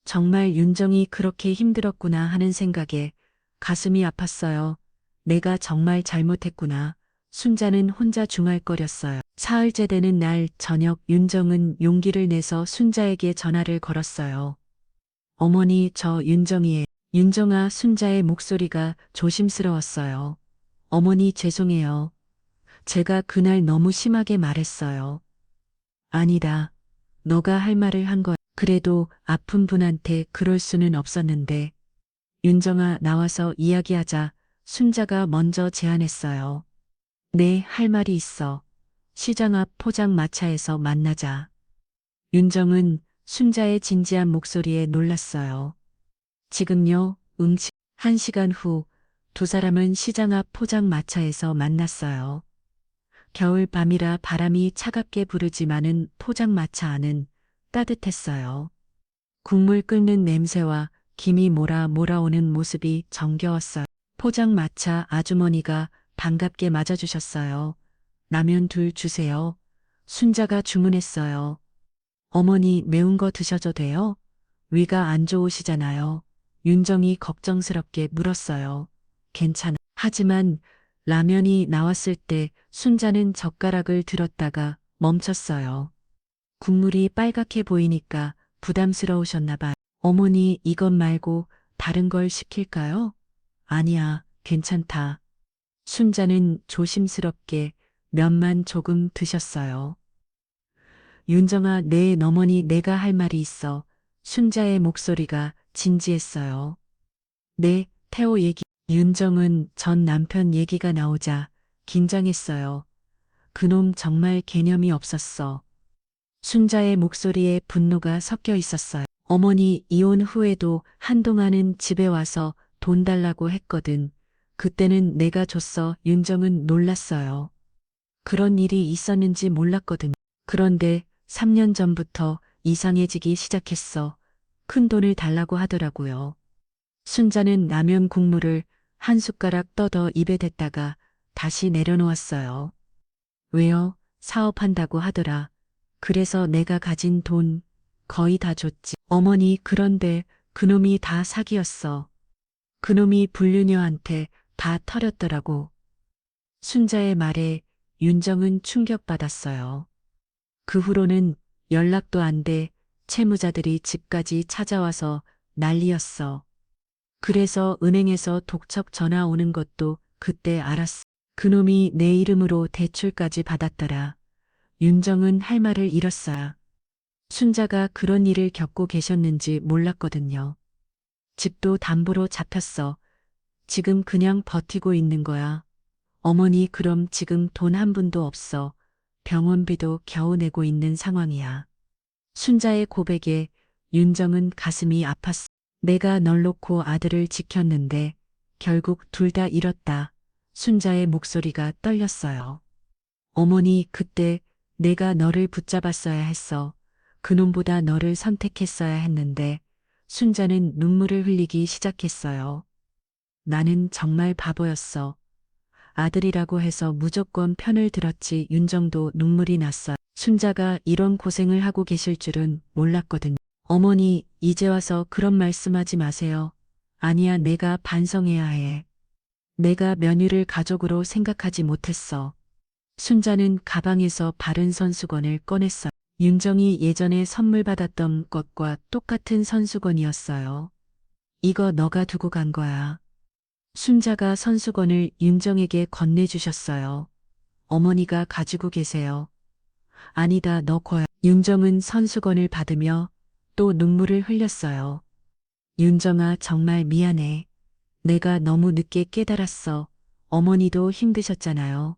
정말 윤정이 그렇게 힘들었구나 하는 생각에 가슴이 아팠어요. 내가 정말 잘못했구나. 순자는 혼자 중얼거렸어요. 사흘째 되는 날 저녁 윤정은 용기를 내서 순자에게 전화를 걸었어요. 어머니, 저 윤정이에요. 윤정아, 순자의 목소리가 조심스러웠어요. 어머니, 죄송해요. 제가 그날 너무 심하게 말했어요. 아니다. 너가 할 말을 한 거야. 그래도 아픈 분한테 그럴 수는 없었는데. 윤정아, 나와서 이야기하자. 순자가 먼저 제안했어요. 네, 할 말이 있어. 시장 앞 포장마차에서 만나자. 윤정은 순자의 진지한 목소리에 놀랐어요. 지금요, 응치. 1시간 후, 두 사람은 시장 앞 포장마차에서 만났어요. 겨울 밤이라 바람이 차갑게 부르지만은 포장마차 안은 따뜻했어요. 국물 끓는 냄새와 김이 몰아오는 모습이 정겨웠어요. 포장마차 아주머니가 반갑게 맞아주셨어요. 라면 둘 주세요. 순자가 주문했어요. 어머니 매운 거 드셔도 돼요? 위가 안 좋으시잖아요. 윤정이 걱정스럽게 물었어요. 괜찮아. 하지만 라면이 나왔을 때 순자는 젓가락을 들었다가 멈췄어요. 국물이 빨갛게 보이니까 부담스러우셨나 봐. 어머니 이것 말고 다른 걸 시킬까요? 아니야, 괜찮다. 순자는 조심스럽게 면만 조금 드셨어요. 윤정아, 네, 어머니 내가 할 말이 있어. 순자의 목소리가 진지했어요. 네, 태호 얘기. 윤정은 전 남편 얘기가 나오자 긴장했어요. 그놈 정말 개념이 없었어. 순자의 목소리에 분노가 섞여 있었어요. 어머니 이혼 후에도 한동안은 집에 와서 돈 달라고 했거든. 그때는 내가 줬어. 윤정은 놀랐어요. 그런 일이 있었는지 몰랐거든. 그런데 3년 전부터 이상해지기 시작했어. 큰 돈을 달라고 하더라고요. 순자는 라면 국물을 한 숟가락 떠더 입에 댔다가 다시 내려놓았어요. 왜요? 사업한다고 하더라. 그래서 내가 가진 돈 거의 다 줬지. 어머니, 그런데 그놈이 다 사기였어. 그놈이 불륜녀한테 다 털였더라고. 순자의 말에 윤정은 충격받았어요. 그 후로는 연락도 안 돼 채무자들이 집까지 찾아와서 난리였어. 그래서 은행에서 독촉 전화 오는 것도 그때 알았어. 그놈이 내 이름으로 대출까지 받았더라. 윤정은 할 말을 잃었어요. 순자가 그런 일을 겪고 계셨는지 몰랐거든요. 집도 담보로 잡혔어. 지금 그냥 버티고 있는 거야. 어머니, 그럼 지금 돈 한 푼도 없어. 병원비도 겨우 내고 있는 상황이야. 순자의 고백에 윤정은 가슴이 아팠어. 내가 널 놓고 아들을 지켰는데 결국 둘 다 잃었다. 순자의 목소리가 떨렸어요. 어머니, 그때 내가 너를 붙잡았어야 했어. 그놈보다 너를 선택했어야 했는데. 순자는 눈물을 흘리기 시작했어요. 나는 정말 바보였어. 아들이라고 해서 무조건 편을 들었지. 윤정도 눈물이 났어요. 순자가 이런 고생을 하고 계실 줄은 몰랐거든요. 어머니, 이제 와서 그런 말씀하지 마세요. 아니야, 내가 반성해야 해. 내가 며느리를 가족으로 생각하지 못했어. 순자는 가방에서 바른 선수건을 꺼냈어요. 윤정이 예전에 선물 받았던 것과 똑같은 선수건이었어요. 이거 너가 두고 간 거야. 순자가 선수건을 윤정에게 건네주셨어요. 어머니가 가지고 계세요. 아니다, 너 거야. 윤정은 선수건을 받으며 또 눈물을 흘렸어요. 윤정아, 정말 미안해. 내가 너무 늦게 깨달았어. 어머니도 힘드셨잖아요.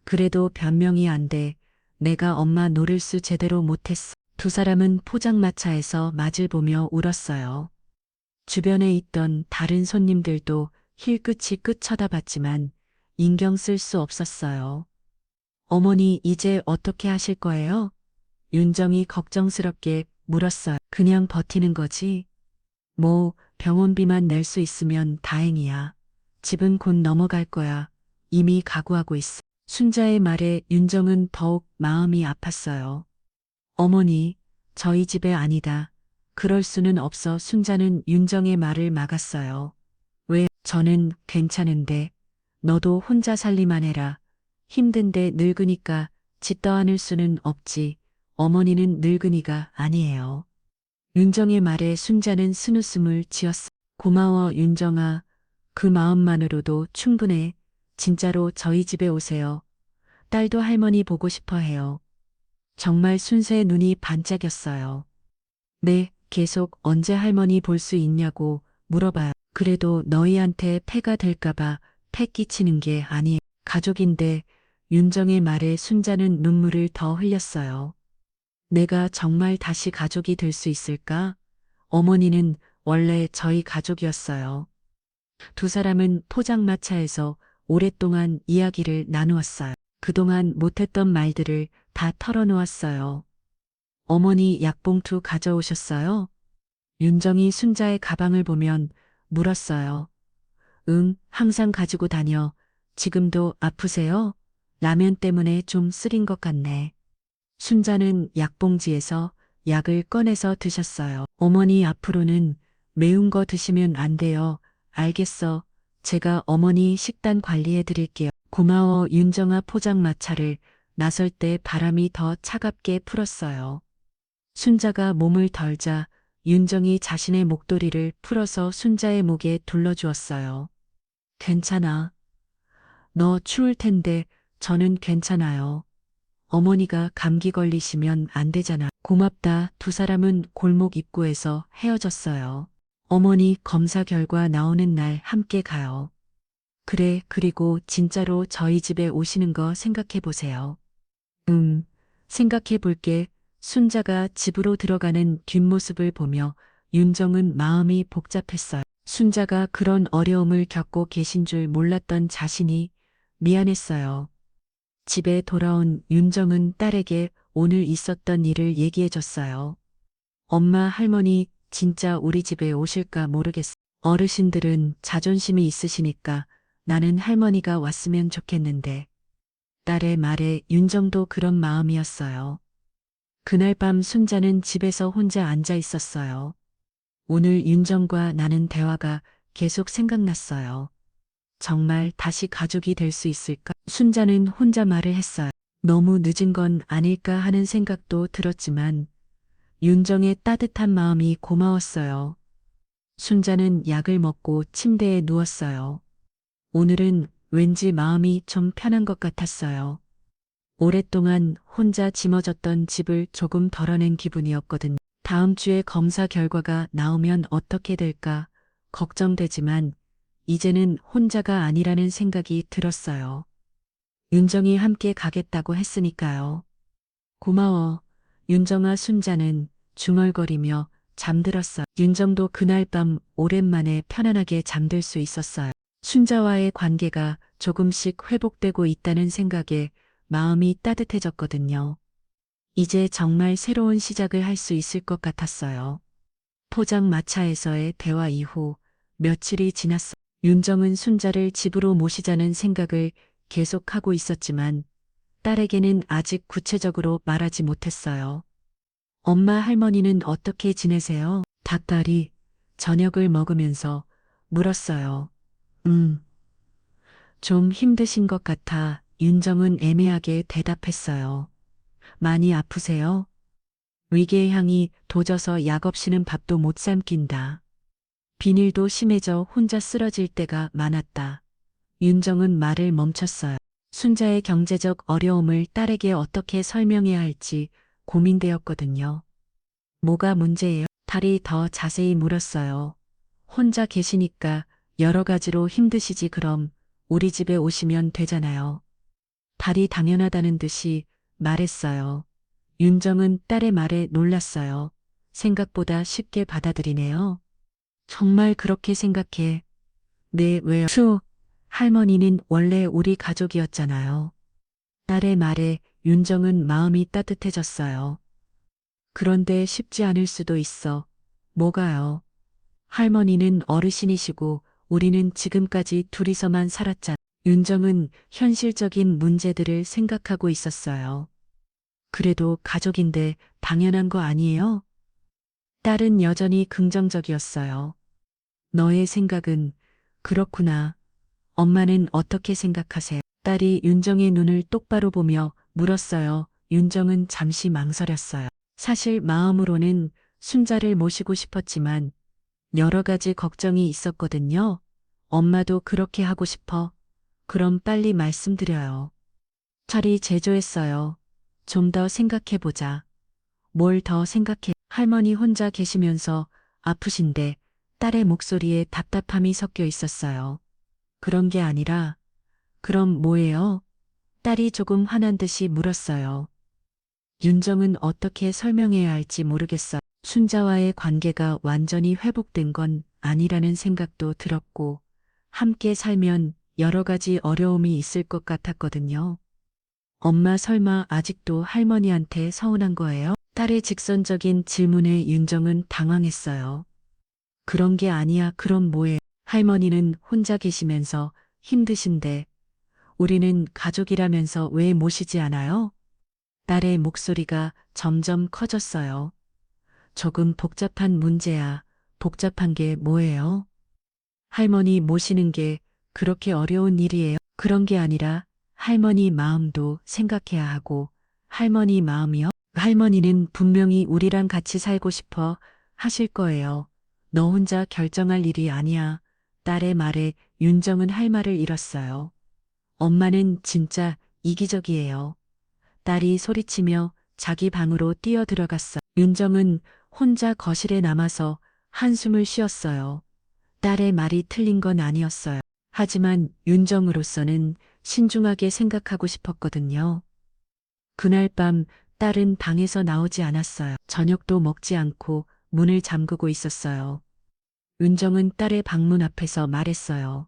그래도 변명이 안 돼. 내가 엄마 노릇을 제대로 못했어. 두 사람은 포장마차에서 맞을 보며 울었어요. 주변에 있던 다른 손님들도 힐끗이 끝 쳐다봤지만 인경 쓸 수 없었어요. 어머니, 이제 어떻게 하실 거예요? 윤정이 걱정스럽게 물었어요. 그냥 버티는 거지. 뭐 병원비만 낼 수 있으면 다행이야. 집은 곧 넘어갈 거야. 이미 각오하고 있어. 순자의 말에 윤정은 더욱 마음이 아팠어요. 어머니, 저희 집에 아니다. 그럴 수는 없어. 순자는 윤정의 말을 막았어요. 왜? 저는 괜찮은데. 너도 혼자 살리만 해라. 힘든데 늙으니까 집 떠안을 수는 없지. 어머니는 늙은이가 아니에요. 윤정의 말에 순자는 쓴웃음을 지었어. 고마워, 윤정아. 그 마음만으로도 충분해. 진짜로 저희 집에 오세요. 딸도 할머니 보고 싶어 해요. 정말 순자의 눈이 반짝였어요. 네, 계속 언제 할머니 볼 수 있냐고 물어봐요. 그래도 너희한테 폐가 될까봐 폐 끼치는 게 아니에요. 가족인데. 윤정의 말에 순자는 눈물을 더 흘렸어요. 내가 정말 다시 가족이 될 수 있을까? 어머니는 원래 저희 가족이었어요. 두 사람은 포장마차에서 오랫동안 이야기를 나누었어요. 그동안 못했던 말들을 다 털어놓았어요. 어머니, 약봉투 가져오셨어요? 윤정이 순자의 가방을 보면 물었어요. 응, 항상 가지고 다녀. 지금도 아프세요? 라면 때문에 좀 쓰린 것 같네. 순자는 약봉지에서 약을 꺼내서 드셨어요. 어머니, 앞으로는 매운 거 드시면 안 돼요. 알겠어. 제가 어머니 식단 관리해 드릴게요. 고마워. 윤정아. 포장마차를 나설 때 바람이 더 차갑게 풀었어요. 순자가 몸을 덜자 윤정이 자신의 목도리를 풀어서 순자의 목에 둘러주었어요. 괜찮아. 너 추울 텐데 저는 괜찮아요. 어머니가 감기 걸리시면 안 되잖아. 고맙다. 두 사람은 골목 입구에서 헤어졌어요. 어머니, 검사 결과 나오는 날 함께 가요. 그래, 그리고 진짜로 저희 집에 오시는 거 생각해 보세요. 생각해 볼게. 순자가 집으로 들어가는 뒷모습을 보며 윤정은 마음이 복잡했어요. 순자가 그런 어려움을 겪고 계신 줄 몰랐던 자신이 미안했어요. 집에 돌아온 윤정은 딸에게 오늘 있었던 일을 얘기해 줬어요. 엄마, 할머니 진짜 우리 집에 오실까 모르겠어. 어르신들은 자존심이 있으시니까 나는 할머니가 왔으면 좋겠는데. 딸의 말에 윤정도 그런 마음이었어요. 그날 밤 순자는 집에서 혼자 앉아 있었어요. 오늘 윤정과 나눈 대화가 계속 생각났어요. 정말 다시 가족이 될 수 있을까? 순자는 혼자 말을 했어요. 너무 늦은 건 아닐까 하는 생각도 들었지만 윤정의 따뜻한 마음이 고마웠어요. 순자는 약을 먹고 침대에 누웠어요. 오늘은 왠지 마음이 좀 편한 것 같았어요. 오랫동안 혼자 짊어졌던 집을 조금 덜어낸 기분이었거든요. 다음 주에 검사 결과가 나오면 어떻게 될까 걱정되지만 이제는 혼자가 아니라는 생각이 들었어요. 윤정이 함께 가겠다고 했으니까요. 고마워. 윤정아 순자는 중얼거리며 잠들었어요. 윤정도 그날 밤 오랜만에 편안하게 잠들 수 있었어요. 순자와의 관계가 조금씩 회복되고 있다는 생각에 마음이 따뜻해졌거든요. 이제 정말 새로운 시작을 할 수 있을 것 같았어요. 포장마차에서의 대화 이후 며칠이 지났어. 윤정은 순자를 집으로 모시자는 생각을 계속하고 있었지만 딸에게는 아직 구체적으로 말하지 못했어요. 엄마 할머니는 어떻게 지내세요? 닭다리 저녁을 먹으면서 물었어요. 좀 힘드신 것 같아 윤정은 애매하게 대답했어요. 많이 아프세요? 위궤 향이 도져서 약 없이는 밥도 못 삼킨다. 비닐도 심해져 혼자 쓰러질 때가 많았다. 윤정은 말을 멈췄어요. 순자의 경제적 어려움을 딸에게 어떻게 설명해야 할지 고민되었거든요. 뭐가 문제예요? 딸이 더 자세히 물었어요. 혼자 계시니까 여러 가지로 힘드시지 그럼 우리 집에 오시면 되잖아요. 딸이 당연하다는 듯이 말했어요. 윤정은 딸의 말에 놀랐어요. 생각보다 쉽게 받아들이네요. 정말 그렇게 생각해. 네, 왜요? 할머니는 원래 우리 가족이었잖아요. 딸의 말에 윤정은 마음이 따뜻해졌어요. 그런데 쉽지 않을 수도 있어. 뭐가요? 할머니는 어르신이시고 우리는 지금까지 둘이서만 살았잖아. 윤정은 현실적인 문제들을 생각하고 있었어요. 그래도 가족인데 당연한 거 아니에요? 딸은 여전히 긍정적이었어요. 너의 생각은 그렇구나. 엄마는 어떻게 생각하세요? 딸이 윤정의 눈을 똑바로 보며 물었어요. 윤정은 잠시 망설였어요. 사실 마음으로는 순자를 모시고 싶었지만 여러 가지 걱정이 있었거든요. 엄마도 그렇게 하고 싶어. 그럼 빨리 말씀드려요. 철이 제조했어요. 좀 더 생각해보자. 뭘 더 생각해? 할머니 혼자 계시면서 아프신데 딸의 목소리에 답답함이 섞여 있었어요. 그런 게 아니라, 그럼 뭐예요? 딸이 조금 화난 듯이 물었어요. 윤정은 어떻게 설명해야 할지 모르겠어. 순자와의 관계가 완전히 회복된 건 아니라는 생각도 들었고, 함께 살면 여러 가지 어려움이 있을 것 같았거든요. 엄마 설마 아직도 할머니한테 서운한 거예요? 딸의 직선적인 질문에 윤정은 당황했어요. 그런 게 아니야. 그럼 뭐해? 할머니는 혼자 계시면서 힘드신데 우리는 가족이라면서 왜 모시지 않아요? 딸의 목소리가 점점 커졌어요. 조금 복잡한 문제야. 복잡한 게 뭐예요? 할머니 모시는 게 그렇게 어려운 일이에요? 그런 게 아니라 할머니 마음도 생각해야 하고 할머니 마음이요? 할머니는 분명히 우리랑 같이 살고 싶어 하실 거예요. 너 혼자 결정할 일이 아니야. 딸의 말에 윤정은 할 말을 잃었어요. 엄마는 진짜 이기적이에요. 딸이 소리치며 자기 방으로 뛰어들어갔어. 윤정은 혼자 거실에 남아서 한숨을 쉬었어요. 딸의 말이 틀린 건 아니었어요. 하지만 윤정으로서는 신중하게 생각하고 싶었거든요. 그날 밤 딸은 방에서 나오지 않았어요. 저녁도 먹지 않고 문을 잠그고 있었어요. 윤정은 딸의 방문 앞에서 말했어요.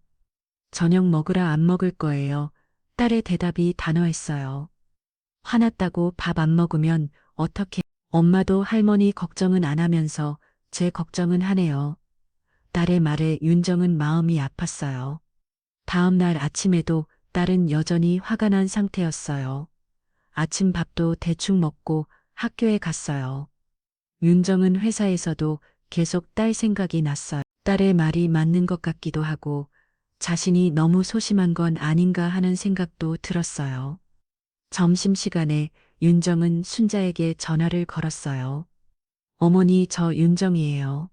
저녁 먹으라. 안 먹을 거예요. 딸의 대답이 단호했어요. 화났다고 밥 안 먹으면 어떻게? 엄마도 할머니 걱정은 안 하면서 제 걱정은 하네요. 딸의 말에 윤정은 마음이 아팠어요. 다음 날 아침에도 딸은 여전히 화가 난 상태였어요. 아침 밥도 대충 먹고 학교에 갔어요. 윤정은 회사에서도 계속 딸 생각이 났어요. 딸의 말이 맞는 것 같기도 하고 자신이 너무 소심한 건 아닌가 하는 생각도 들었어요. 점심시간에 윤정은 순자에게 전화를 걸었어요. 어머니, 저 윤정이에요.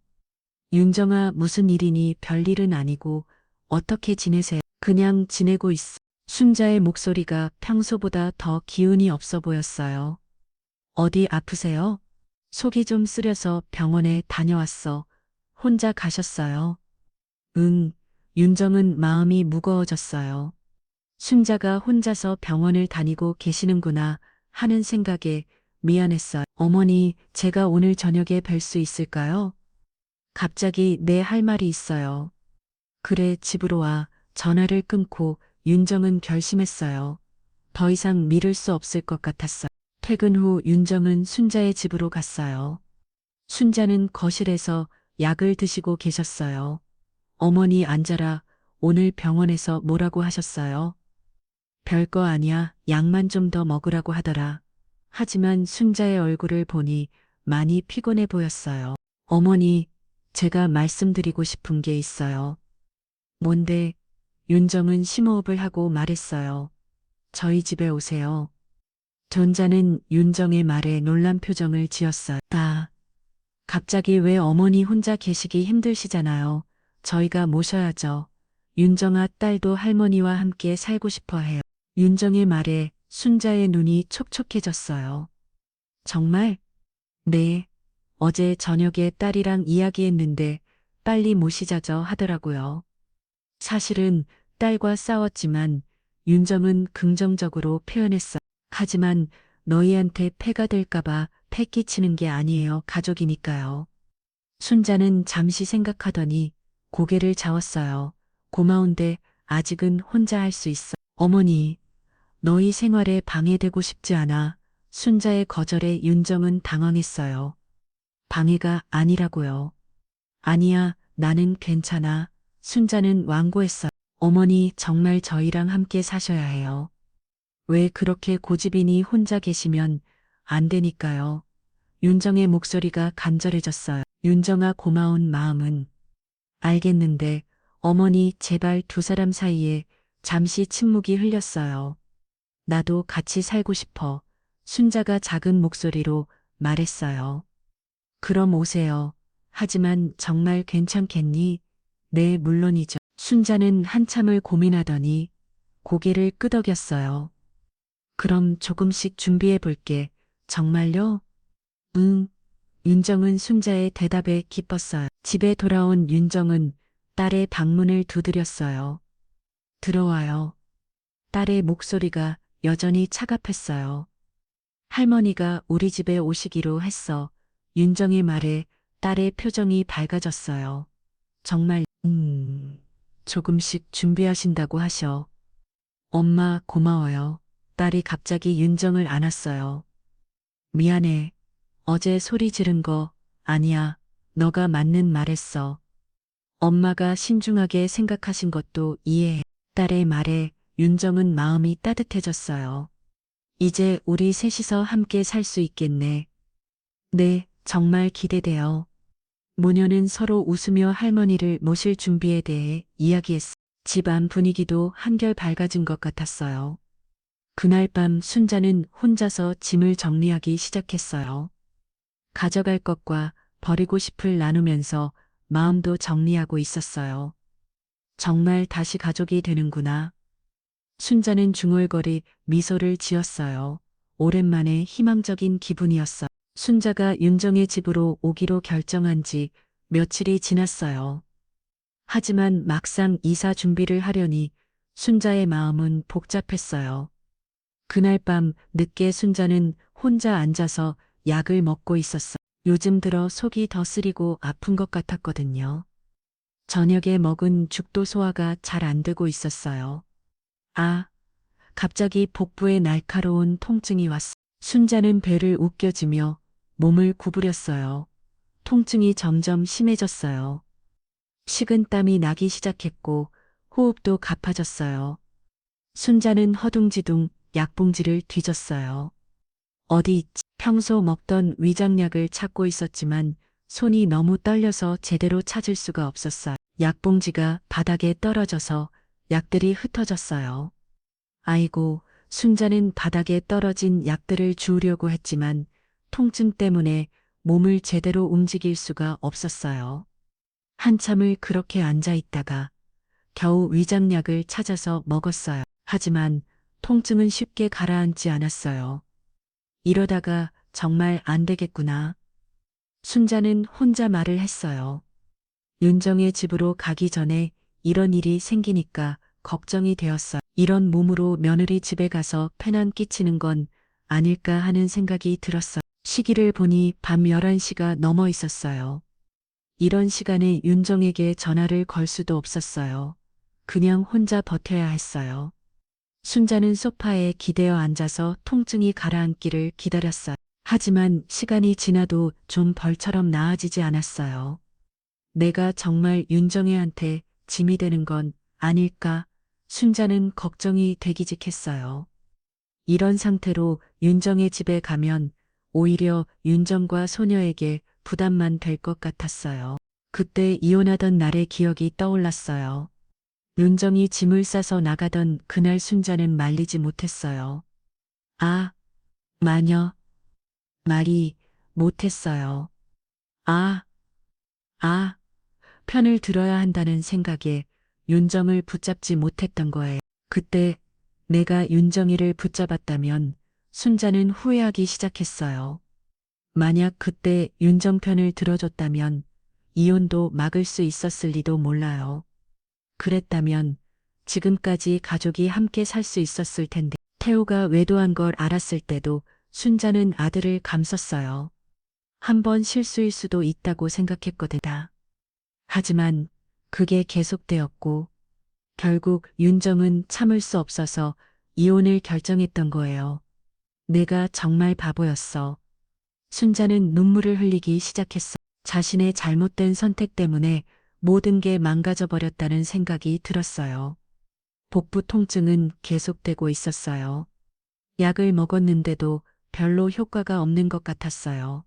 윤정아, 무슨 일이니? 별일은 아니고 어떻게 지내세요? 그냥 지내고 있어. 순자의 목소리가 평소보다 더 기운이 없어 보였어요. 어디 아프세요? 속이 좀 쓰려서 병원에 다녀왔어. 혼자 가셨어요? 응. 윤정은 마음이 무거워졌어요. 순자가 혼자서 병원을 다니고 계시는구나 하는 생각에 미안했어요. 어머니, 제가 오늘 저녁에 뵐 수 있을까요? 갑자기 네, 할 말이 있어요. 그래, 집으로 와. 전화를 끊고 윤정은 결심했어요. 더 이상 미룰 수 없을 것 같았어요. 퇴근 후 윤정은 순자의 집으로 갔어요. 순자는 거실에서 약을 드시고 계셨어요. 어머니 앉아라. 오늘 병원에서 뭐라고 하셨어요? 별거 아니야. 약만 좀 더 먹으라고 하더라. 하지만 순자의 얼굴을 보니 많이 피곤해 보였어요. 어머니, 제가 말씀드리고 싶은 게 있어요. 뭔데? 윤정은 심호흡을 하고 말했어요. 저희 집에 오세요. 전자는 윤정의 말에 놀란 표정을 지었어요. 갑자기 왜 어머니 혼자 계시기 힘드시잖아요. 저희가 모셔야죠. 윤정아 딸도 할머니와 함께 살고 싶어 해요. 윤정의 말에 순자의 눈이 촉촉해졌어요. 정말? 네. 어제 저녁에 딸이랑 이야기했는데 빨리 모시자죠 하더라고요. 사실은 딸과 싸웠지만 윤정은 긍정적으로 표현했어. 하지만 너희한테 폐가 될까봐 패 끼치는 게 아니에요. 가족이니까요. 순자는 잠시 생각하더니 고개를 저었어요. 고마운데 아직은 혼자 할 수 있어. 어머니, 너희 생활에 방해되고 싶지 않아. 순자의 거절에 윤정은 당황했어요. 방해가 아니라고요. 아니야, 나는 괜찮아. 순자는 완고했어. 어머니 정말 저희랑 함께 사셔야 해요. 왜 그렇게 고집이니 혼자 계시면 안 되니까요. 윤정의 목소리가 간절해졌어요. 윤정아 고마운 마음은 알겠는데 어머니 제발 두 사람 사이에 잠시 침묵이 흘렸어요. 나도 같이 살고 싶어. 순자가 작은 목소리로 말했어요. 그럼 오세요. 하지만 정말 괜찮겠니? 네, 물론이죠. 순자는 한참을 고민하더니 고개를 끄덕였어요. 그럼 조금씩 준비해 볼게. 정말요? 응. 윤정은 순자의 대답에 기뻤어요. 집에 돌아온 윤정은 딸의 방문을 두드렸어요. 들어와요. 딸의 목소리가 여전히 차갑했어요. 할머니가 우리 집에 오시기로 했어. 윤정의 말에 딸의 표정이 밝아졌어요. 정말, 조금씩 준비하신다고 하셔. 엄마 고마워요. 딸이 갑자기 윤정을 안았어요. 미안해. 어제 소리 지른 거 아니야. 너가 맞는 말했어. 엄마가 신중하게 생각하신 것도 이해해. 딸의 말에 윤정은 마음이 따뜻해졌어요. 이제 우리 셋이서 함께 살 수 있겠네. 네, 정말 기대돼요. 모녀는 서로 웃으며 할머니를 모실 준비에 대해 이야기했어. 집안 분위기도 한결 밝아진 것 같았어요. 그날 밤 순자는 혼자서 짐을 정리하기 시작했어요. 가져갈 것과 버리고 싶을 나누면서 마음도 정리하고 있었어요. 정말 다시 가족이 되는구나. 순자는 중얼거리 미소를 지었어요. 오랜만에 희망적인 기분이었어. 순자가 윤정의 집으로 오기로 결정한 지 며칠이 지났어요. 하지만 막상 이사 준비를 하려니 순자의 마음은 복잡했어요. 그날 밤 늦게 순자는 혼자 앉아서 약을 먹고 있었어. 요즘 들어 속이 더 쓰리고 아픈 것 같았거든요. 저녁에 먹은 죽도 소화가 잘 안 되고 있었어요. 갑자기 복부에 날카로운 통증이 왔어. 순자는 배를 웃겨주며 몸을 구부렸어요. 통증이 점점 심해졌어요. 식은땀이 나기 시작했고 호흡도 가파졌어요. 순자는 허둥지둥 약봉지를 뒤졌어요. 어디 있지? 평소 먹던 위장약을 찾고 있었지만 손이 너무 떨려서 제대로 찾을 수가 없었어요. 약봉지가 바닥에 떨어져서 약들이 흩어졌어요. 아이고, 순자는 바닥에 떨어진 약들을 주우려고 했지만 통증 때문에 몸을 제대로 움직일 수가 없었어요. 한참을 그렇게 앉아 있다가 겨우 위장약을 찾아서 먹었어요. 하지만 통증은 쉽게 가라앉지 않았어요. 이러다가 정말 안 되겠구나. 순자는 혼자 말을 했어요. 윤정의 집으로 가기 전에 이런 일이 생기니까 걱정이 되었어요. 이런 몸으로 며느리 집에 가서 폐난 끼치는 건 아닐까 하는 생각이 들었어요. 시기를 보니 밤 11시가 넘어 있었어요. 이런 시간에 윤정에게 전화를 걸 수도 없었어요. 그냥 혼자 버텨야 했어요. 순자는 소파에 기대어 앉아서 통증이 가라앉기를 기다렸어요. 하지만 시간이 지나도 좀 벌처럼 나아지지 않았어요. 내가 정말 윤정애한테 짐이 되는 건 아닐까? 순자는 걱정이 되기직했어요. 이런 상태로 윤정의 집에 가면 오히려 윤정과 소녀에게 부담만 될 것 같았어요. 그때 이혼하던 날의 기억이 떠올랐어요. 윤정이 짐을 싸서 나가던 그날 순자는 말리지 못했어요. 아, 마녀, 말이 못했어요. 아, 아, 편을 들어야 한다는 생각에 윤정을 붙잡지 못했던 거예요. 그때 내가 윤정이를 붙잡았다면 순자는 후회하기 시작했어요. 만약 그때 윤정 편을 들어줬다면 이혼도 막을 수 있었을 리도 몰라요. 그랬다면 지금까지 가족이 함께 살 수 있었을 텐데 태호가 외도한 걸 알았을 때도 순자는 아들을 감쌌어요. 한 번 실수일 수도 있다고 생각했거든요. 하지만 그게 계속되었고 결국 윤정은 참을 수 없어서 이혼을 결정했던 거예요. 내가 정말 바보였어. 순자는 눈물을 흘리기 시작했어. 자신의 잘못된 선택 때문에 모든 게 망가져 버렸다는 생각이 들었어요. 복부 통증은 계속되고 있었어요. 약을 먹었는데도 별로 효과가 없는 것 같았어요.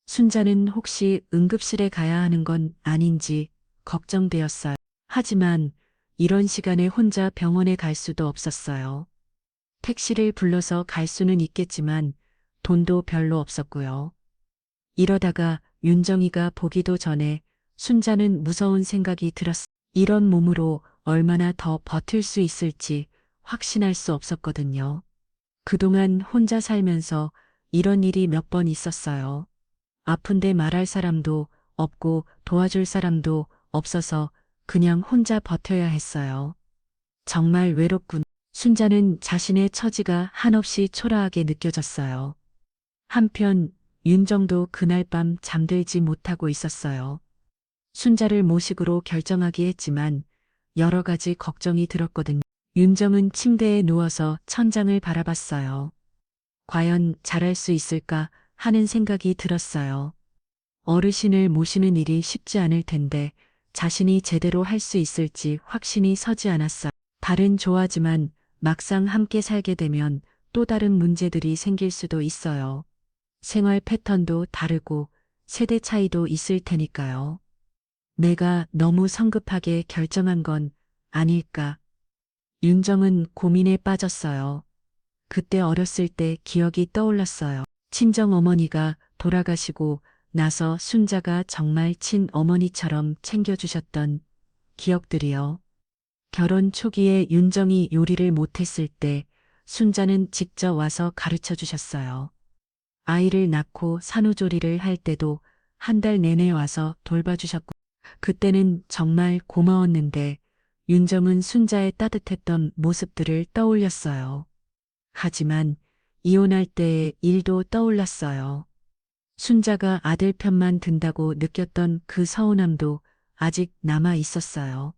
순자는 혹시 응급실에 가야 하는 건 아닌지 걱정되었어요. 하지만 이런 시간에 혼자 병원에 갈 수도 없었어요. 택시를 불러서 갈 수는 있겠지만 돈도 별로 없었고요. 이러다가 윤정이가 보기도 전에 순자는 무서운 생각이 들었어요. 이런 몸으로 얼마나 더 버틸 수 있을지 확신할 수 없었거든요. 그동안 혼자 살면서 이런 일이 몇 번 있었어요. 아픈데 말할 사람도 없고 도와줄 사람도 없어서 그냥 혼자 버텨야 했어요. 정말 외롭군. 순자는 자신의 처지가 한없이 초라하게 느껴졌어요. 한편 윤정도 그날 밤 잠들지 못하고 있었어요. 순자를 모식으로 결정하기 했지만 여러 가지 걱정이 들었거든요. 윤정은 침대에 누워서 천장을 바라봤어요. 과연 잘할 수 있을까 하는 생각이 들었어요. 어르신을 모시는 일이 쉽지 않을 텐데 자신이 제대로 할 수 있을지 확신이 서지 않았어요. 달은 좋아하지만 막상 함께 살게 되면 또 다른 문제들이 생길 수도 있어요. 생활 패턴도 다르고 세대 차이도 있을 테니까요. 내가 너무 성급하게 결정한 건 아닐까. 윤정은 고민에 빠졌어요. 그때 어렸을 때 기억이 떠올랐어요. 친정 어머니가 돌아가시고 나서 순자가 정말 친어머니처럼 챙겨주셨던 기억들이요. 결혼 초기에 윤정이 요리를 못했을 때 순자는 직접 와서 가르쳐 주셨어요. 아이를 낳고 산후조리를 할 때도 한 달 내내 와서 돌봐주셨고, 그때는 정말 고마웠는데 윤정은 순자의 따뜻했던 모습들을 떠올렸어요. 하지만 이혼할 때의 일도 떠올랐어요. 순자가 아들 편만 든다고 느꼈던 그 서운함도 아직 남아 있었어요.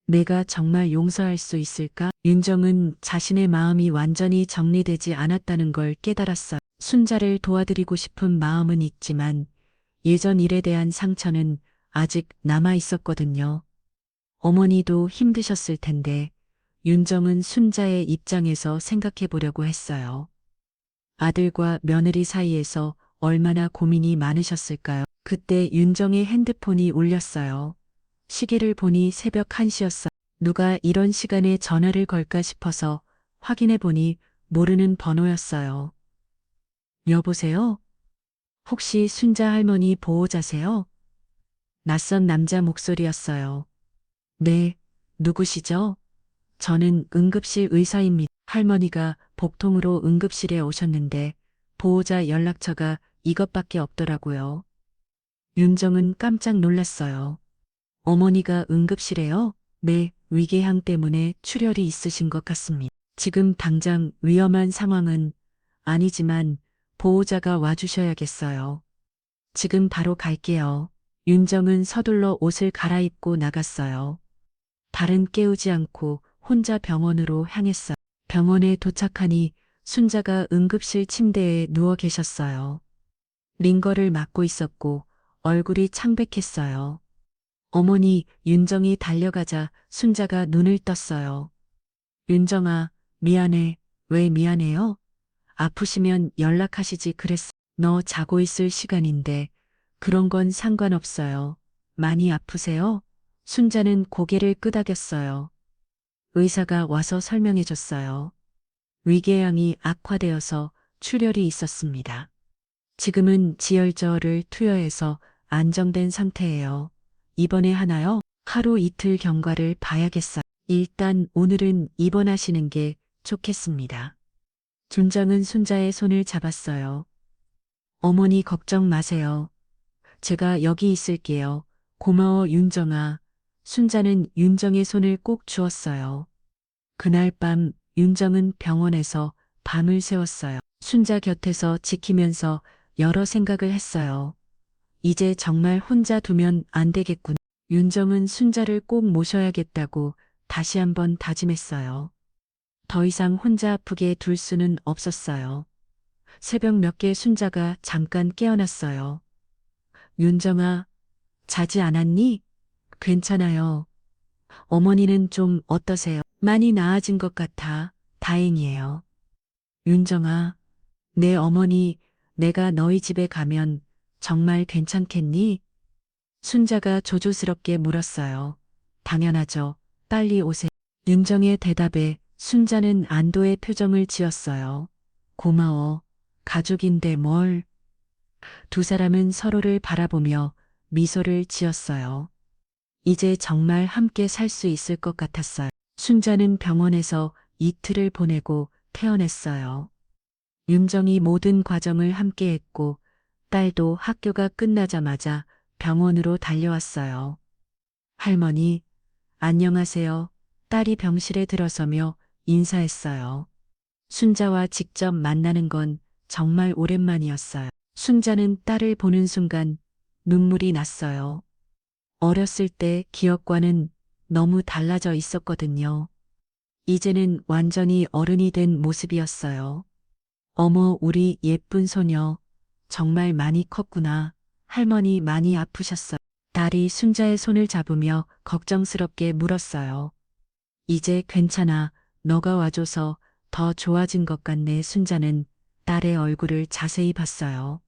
내가 정말 용서할 수 있을까? 윤정은 자신의 마음이 완전히 정리되지 않았다는 걸 깨달았어요. 순자를 도와드리고 싶은 마음은 있지만 예전 일에 대한 상처는 아직 남아 있었거든요. 어머니도 힘드셨을 텐데 윤정은 순자의 입장에서 생각해 보려고 했어요. 아들과 며느리 사이에서 얼마나 고민이 많으셨을까요? 그때 윤정의 핸드폰이 울렸어요. 시계를 보니 새벽 1시였어요. 누가 이런 시간에 전화를 걸까 싶어서 확인해 보니 모르는 번호였어요. 여보세요? 혹시 순자 할머니 보호자세요? 낯선 남자 목소리였어요. 네, 누구시죠? 저는 응급실 의사입니다. 할머니가 복통으로 응급실에 오셨는데 보호자 연락처가 이것밖에 없더라고요. 윤정은 깜짝 놀랐어요. 어머니가 응급실에요? 네, 위궤양 때문에 출혈이 있으신 것 같습니다. 지금 당장 위험한 상황은 아니지만 보호자가 와주셔야겠어요. 지금 바로 갈게요. 윤정은 서둘러 옷을 갈아입고 나갔어요. 달은 깨우지 않고 혼자 병원으로 향했어요. 병원에 도착하니 순자가 응급실 침대에 누워 계셨어요. 링거를 맞고 있었고 얼굴이 창백했어요. 어머니, 윤정이 달려가자 순자가 눈을 떴어요. 윤정아, 미안해. 왜 미안해요? 아프시면 연락하시지 그랬어. 너 자고 있을 시간인데 그런 건 상관없어요. 많이 아프세요? 순자는 고개를 끄덕였어요. 의사가 와서 설명해 줬어요. 위궤양이 악화되어서 출혈이 있었습니다. 지금은 지혈저를 투여해서 안정된 상태예요. 입원해 하나요? 하루 이틀 경과를 봐야겠어요. 일단 오늘은 입원하시는 게 좋겠습니다. 준정은 순자의 손을 잡았어요. 어머니 걱정 마세요. 제가 여기 있을게요. 고마워 윤정아. 순자는 윤정의 손을 꼭 주었어요. 그날 밤 윤정은 병원에서 밤을 새웠어요. 순자 곁에서 지키면서 여러 생각을 했어요. 이제 정말 혼자 두면 안 되겠군. 윤정은 순자를 꼭 모셔야겠다고 다시 한번 다짐했어요. 더 이상 혼자 아프게 둘 수는 없었어요. 새벽 몇 개 순자가 잠깐 깨어났어요. 윤정아, 자지 않았니? 괜찮아요. 어머니는 좀 어떠세요? 많이 나아진 것 같아. 다행이에요. 윤정아, 내 어머니, 내가 너희 집에 가면 정말 괜찮겠니? 순자가 조조스럽게 물었어요. 당연하죠. 빨리 오세요. 윤정의 대답에 순자는 안도의 표정을 지었어요. 고마워. 가족인데 뭘. 두 사람은 서로를 바라보며 미소를 지었어요. 이제 정말 함께 살 수 있을 것 같았어요. 순자는 병원에서 이틀을 보내고 퇴원했어요. 윤정이 모든 과정을 함께 했고 딸도 학교가 끝나자마자 병원으로 달려왔어요. 할머니, 안녕하세요. 딸이 병실에 들어서며 인사했어요. 순자와 직접 만나는 건 정말 오랜만이었어요. 순자는 딸을 보는 순간 눈물이 났어요. 어렸을 때 기억과는 너무 달라져 있었거든요. 이제는 완전히 어른이 된 모습이었어요. 어머, 우리 예쁜 소녀. 정말 많이 컸구나. 할머니 많이 아프셨어요. 딸이 순자의 손을 잡으며 걱정스럽게 물었어요. 이제 괜찮아. 너가 와줘서 더 좋아진 것 같네. 순자는 딸의 얼굴을 자세히 봤어요.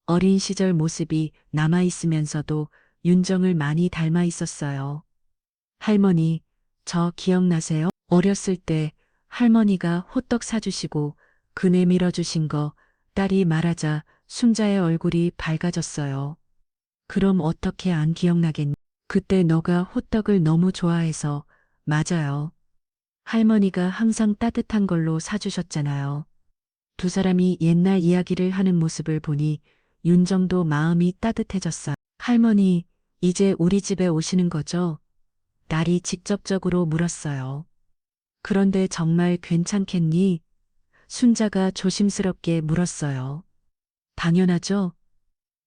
어린 시절 모습이 남아있으면서도 윤정을 많이 닮아 있었어요. 할머니, 저 기억나세요? 어렸을 때 할머니가 호떡 사주시고 그네 밀어주신 거 딸이 말하자 순자의 얼굴이 밝아졌어요. 그럼 어떻게 안 기억나겠니? 그때 너가 호떡을 너무 좋아해서. 맞아요. 할머니가 항상 따뜻한 걸로 사주셨잖아요. 두 사람이 옛날 이야기를 하는 모습을 보니 윤정도 마음이 따뜻해졌어요. 할머니, 이제 우리 집에 오시는 거죠? 딸이 직접적으로 물었어요. 그런데 정말 괜찮겠니? 순자가 조심스럽게 물었어요. 당연하죠.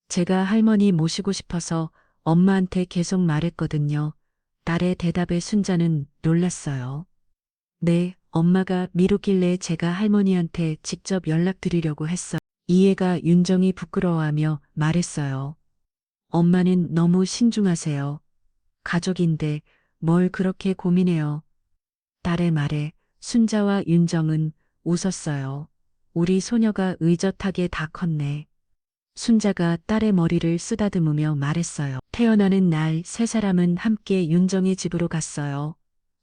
제가 할머니 모시고 싶어서 엄마한테 계속 말했거든요. 딸의 대답에 순자는 놀랐어요. 네, 엄마가 미루길래 제가 할머니한테 직접 연락드리려고 했어. 이해가 윤정이 부끄러워하며 말했어요. 엄마는 너무 신중하세요. 가족인데 뭘 그렇게 고민해요. 딸의 말에 순자와 윤정은 웃었어요. 우리 소녀가 의젓하게 다 컸네. 순자가 딸의 머리를 쓰다듬으며 말했어요. 태어나는 날 세 사람은 함께 윤정의 집으로 갔어요.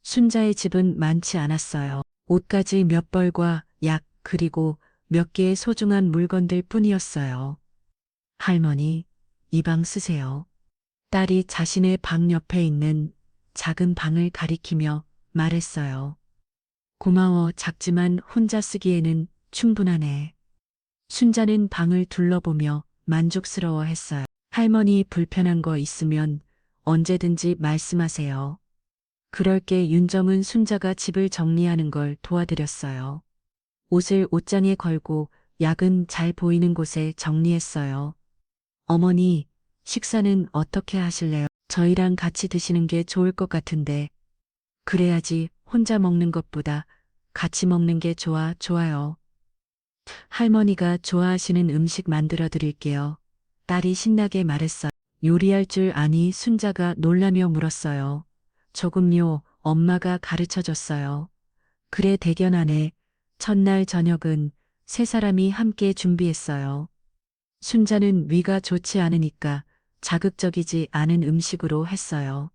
순자의 집은 많지 않았어요. 옷가지 몇 벌과 약 그리고 몇 개의 소중한 물건들 뿐이었어요. 할머니, 이 방 쓰세요. 딸이 자신의 방 옆에 있는 작은 방을 가리키며 말했어요. 고마워. 작지만 혼자 쓰기에는 충분하네. 순자는 방을 둘러보며 만족스러워했어요. 할머니 불편한 거 있으면 언제든지 말씀하세요. 그럴게 윤정은 순자가 집을 정리하는 걸 도와드렸어요. 옷을 옷장에 걸고 약은 잘 보이는 곳에 정리했어요. 어머니, 식사는 어떻게 하실래요? 저희랑 같이 드시는 게 좋을 것 같은데. 그래야지 혼자 먹는 것보다 같이 먹는 게 좋아요. 할머니가 좋아하시는 음식 만들어 드릴게요. 딸이 신나게 말했어요. 요리할 줄 아니 순자가 놀라며 물었어요. 조금요, 엄마가 가르쳐 줬어요. 그래 대견하네. 첫날 저녁은 세 사람이 함께 준비했어요. 순자는 위가 좋지 않으니까 자극적이지 않은 음식으로 했어요.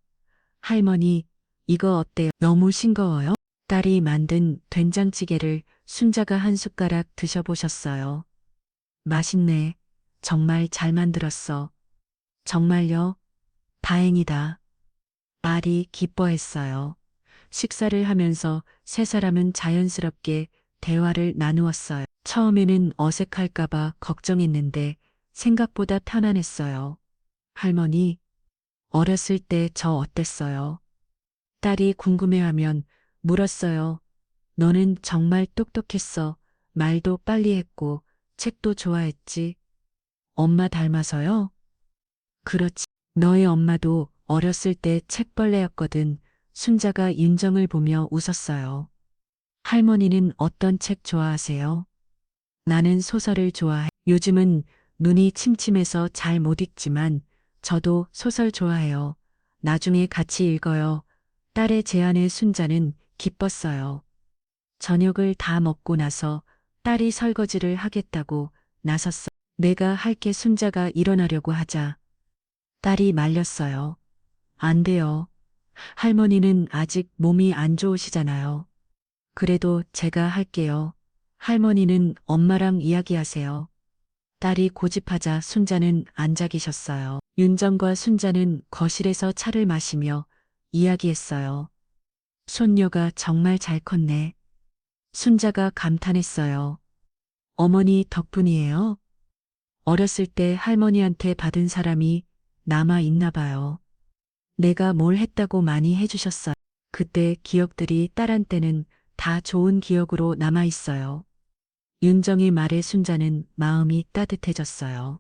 할머니, 이거 어때요? 너무 싱거워요? 딸이 만든 된장찌개를 순자가 한 숟가락 드셔보셨어요. 맛있네. 정말 잘 만들었어. 정말요? 다행이다. 딸이 기뻐했어요. 식사를 하면서 세 사람은 자연스럽게 대화를 나누었어요. 처음에는 어색할까봐 걱정했는데 생각보다 편안했어요. 할머니, 어렸을 때 저 어땠어요? 딸이 궁금해하면 물었어요. 너는 정말 똑똑했어. 말도 빨리 했고, 책도 좋아했지. 엄마 닮아서요? 그렇지. 너의 엄마도 어렸을 때 책벌레였거든. 순자가 윤정을 보며 웃었어요. 할머니는 어떤 책 좋아하세요? 나는 소설을 좋아해. 요즘은 눈이 침침해서 잘 못 읽지만 저도 소설 좋아해요. 나중에 같이 읽어요. 딸의 제안에 순자는 기뻤어요. 저녁을 다 먹고 나서 딸이 설거지를 하겠다고 나섰어. 내가 할게. 순자가 일어나려고 하자. 딸이 말렸어요. 안 돼요. 할머니는 아직 몸이 안 좋으시잖아요. 그래도 제가 할게요. 할머니는 엄마랑 이야기하세요. 딸이 고집하자 순자는 앉아 계셨어요. 윤정과 순자는 거실에서 차를 마시며 이야기했어요. 손녀가 정말 잘 컸네. 순자가 감탄했어요. 어머니 덕분이에요. 어렸을 때 할머니한테 받은 사람이 남아 있나 봐요. 내가 뭘 했다고 많이 해주셨어요. 그때 기억들이 딸한테는 다 좋은 기억으로 남아 있어요. 윤정의 말에 순자는 마음이 따뜻해졌어요.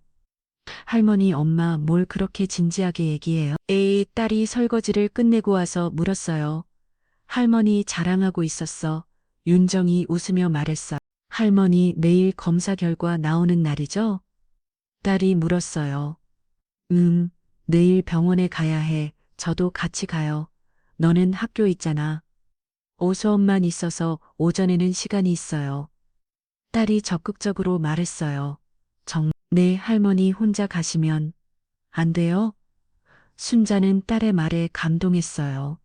할머니, 엄마 뭘 그렇게 진지하게 얘기해요? 에이, 딸이 설거지를 끝내고 와서 물었어요. 할머니 자랑하고 있었어. 윤정이 웃으며 말했어. 할머니 내일 검사 결과 나오는 날이죠? 딸이 물었어요. 내일 병원에 가야 해. 저도 같이 가요. 너는 학교 있잖아. 오수업만 있어서 오전에는 시간이 있어요. 딸이 적극적으로 말했어요. 네, 할머니 혼자 가시면 안 돼요? 순자는 딸의 말에 감동했어요.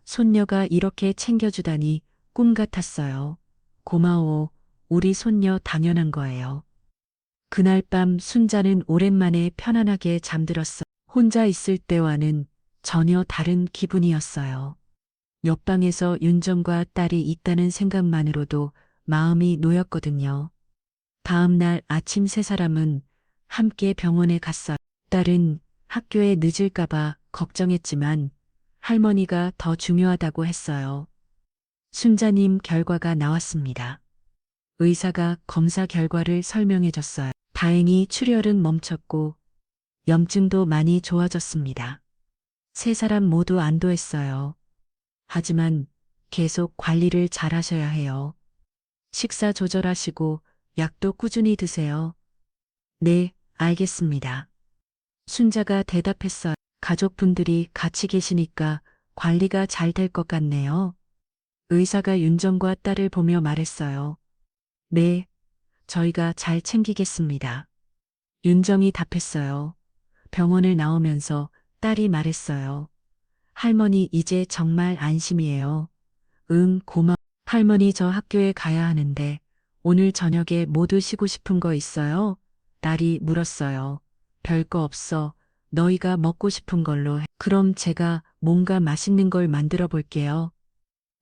손녀가 이렇게 챙겨주다니 꿈 같았어요. 고마워. 우리 손녀 당연한 거예요. 그날 밤 순자는 오랜만에 편안하게 잠들었어. 혼자 있을 때와는 전혀 다른 기분이었어요. 옆방에서 윤정과 딸이 있다는 생각만으로도 마음이 놓였거든요. 다음 날 아침 세 사람은 함께 병원에 갔어요. 딸은 학교에 늦을까봐 걱정했지만 할머니가 더 중요하다고 했어요. 순자님 결과가 나왔습니다. 의사가 검사 결과를 설명해 줬어요. 다행히 출혈은 멈췄고 염증도 많이 좋아졌습니다. 세 사람 모두 안도했어요. 하지만 계속 관리를 잘 하셔야 해요. 식사 조절하시고 약도 꾸준히 드세요. 네, 알겠습니다. 순자가 대답했어요. 가족분들이 같이 계시니까 관리가 잘 될 것 같네요. 의사가 윤정과 딸을 보며 말했어요. 네, 저희가 잘 챙기겠습니다. 윤정이 답했어요. 병원을 나오면서 딸이 말했어요. 할머니 이제 정말 안심이에요. 응, 고마워. 할머니 저 학교에 가야 하는데 오늘 저녁에 뭐 드시고 싶은 거 있어요? 딸이 물었어요. 별거 없어. 너희가 먹고 싶은 걸로 해. 그럼 제가 뭔가 맛있는 걸 만들어 볼게요.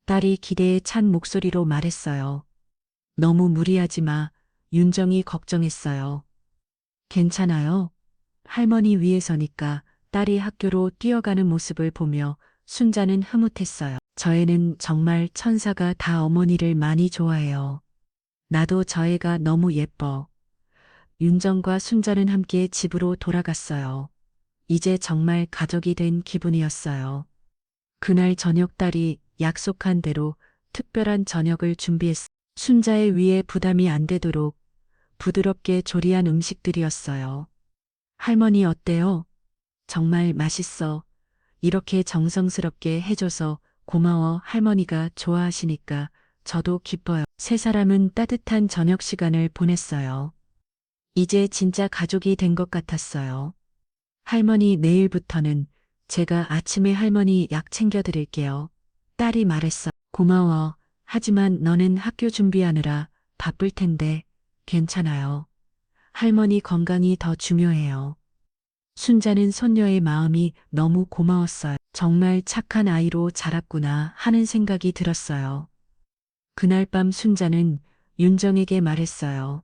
딸이 기대에 찬 목소리로 말했어요. 너무 무리하지 마. 윤정이 걱정했어요. 괜찮아요. 할머니 위해서니까 딸이 학교로 뛰어가는 모습을 보며 순자는 흐뭇했어요. 저 애는 정말 천사가 다 어머니를 많이 좋아해요. 나도 저 애가 너무 예뻐. 윤정과 순자는 함께 집으로 돌아갔어요. 이제 정말 가족이 된 기분이었어요. 그날 저녁 딸이 약속한 대로 특별한 저녁을 준비했어. 순자의 위에 부담이 안 되도록 부드럽게 조리한 음식들이었어요. 할머니 어때요? 정말 맛있어. 이렇게 정성스럽게 해줘서 고마워. 할머니가 좋아하시니까 저도 기뻐요. 세 사람은 따뜻한 저녁 시간을 보냈어요. 이제 진짜 가족이 된 것 같았어요. 할머니 내일부터는 제가 아침에 할머니 약 챙겨드릴게요. 딸이 말했어. 고마워. 하지만 너는 학교 준비하느라 바쁠 텐데 괜찮아요. 할머니 건강이 더 중요해요. 순자는 손녀의 마음이 너무 고마웠어요. 정말 착한 아이로 자랐구나 하는 생각이 들었어요. 그날 밤 순자는 윤정에게 말했어요.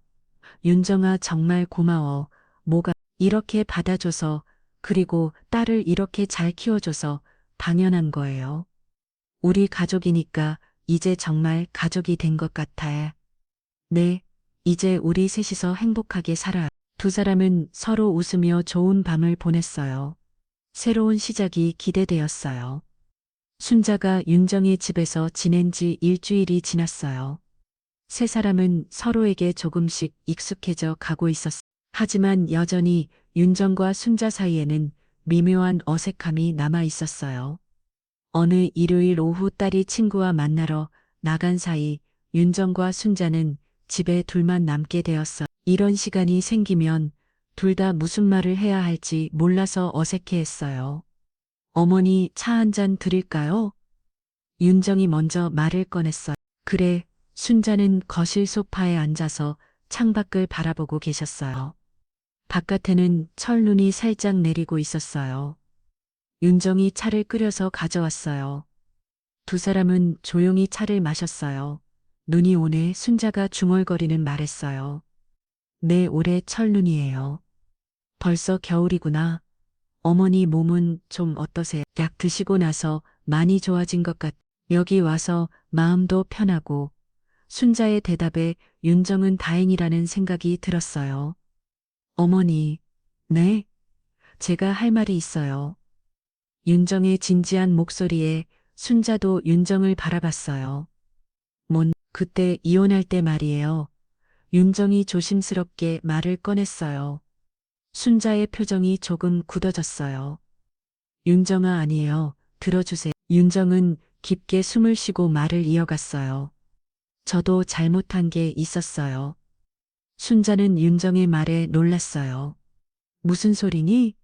윤정아 정말 고마워. 뭐가 이렇게 받아줘서 그리고 딸을 이렇게 잘 키워줘서 당연한 거예요. 우리 가족이니까 이제 정말 가족이 된 것 같아. 네, 이제 우리 셋이서 행복하게 살아요. 두 사람은 서로 웃으며 좋은 밤을 보냈어요. 새로운 시작이 기대되었어요. 순자가 윤정의 집에서 지낸 지 일주일이 지났어요. 세 사람은 서로에게 조금씩 익숙해져 가고 있었어요. 하지만 여전히 윤정과 순자 사이에는 미묘한 어색함이 남아 있었어요. 어느 일요일 오후 딸이 친구와 만나러 나간 사이 윤정과 순자는 집에 둘만 남게 되었어요. 이런 시간이 생기면 둘 다 무슨 말을 해야 할지 몰라서 어색해했어요. 어머니 차 한 잔 드릴까요? 윤정이 먼저 말을 꺼냈어요. 그래, 순자는 거실 소파에 앉아서 창밖을 바라보고 계셨어요. 바깥에는 철눈이 살짝 내리고 있었어요. 윤정이 차를 끓여서 가져왔어요. 두 사람은 조용히 차를 마셨어요. 눈이 오네. 순자가 중얼거리는 말했어요. 네, 올해 철눈이에요. 벌써 겨울이구나. 어머니 몸은 좀 어떠세요? 약 드시고 나서 많이 좋아진 것 같. 여기 와서 마음도 편하고 순자의 대답에 윤정은 다행이라는 생각이 들었어요. 어머니, 네? 제가 할 말이 있어요. 윤정의 진지한 목소리에 순자도 윤정을 바라봤어요. 그때 이혼할 때 말이에요. 윤정이 조심스럽게 말을 꺼냈어요. 순자의 표정이 조금 굳어졌어요. 윤정아 아니에요. 들어주세요. 윤정은 깊게 숨을 쉬고 말을 이어갔어요. 저도 잘못한 게 있었어요. 순자는 윤정의 말에 놀랐어요. 무슨 소리니?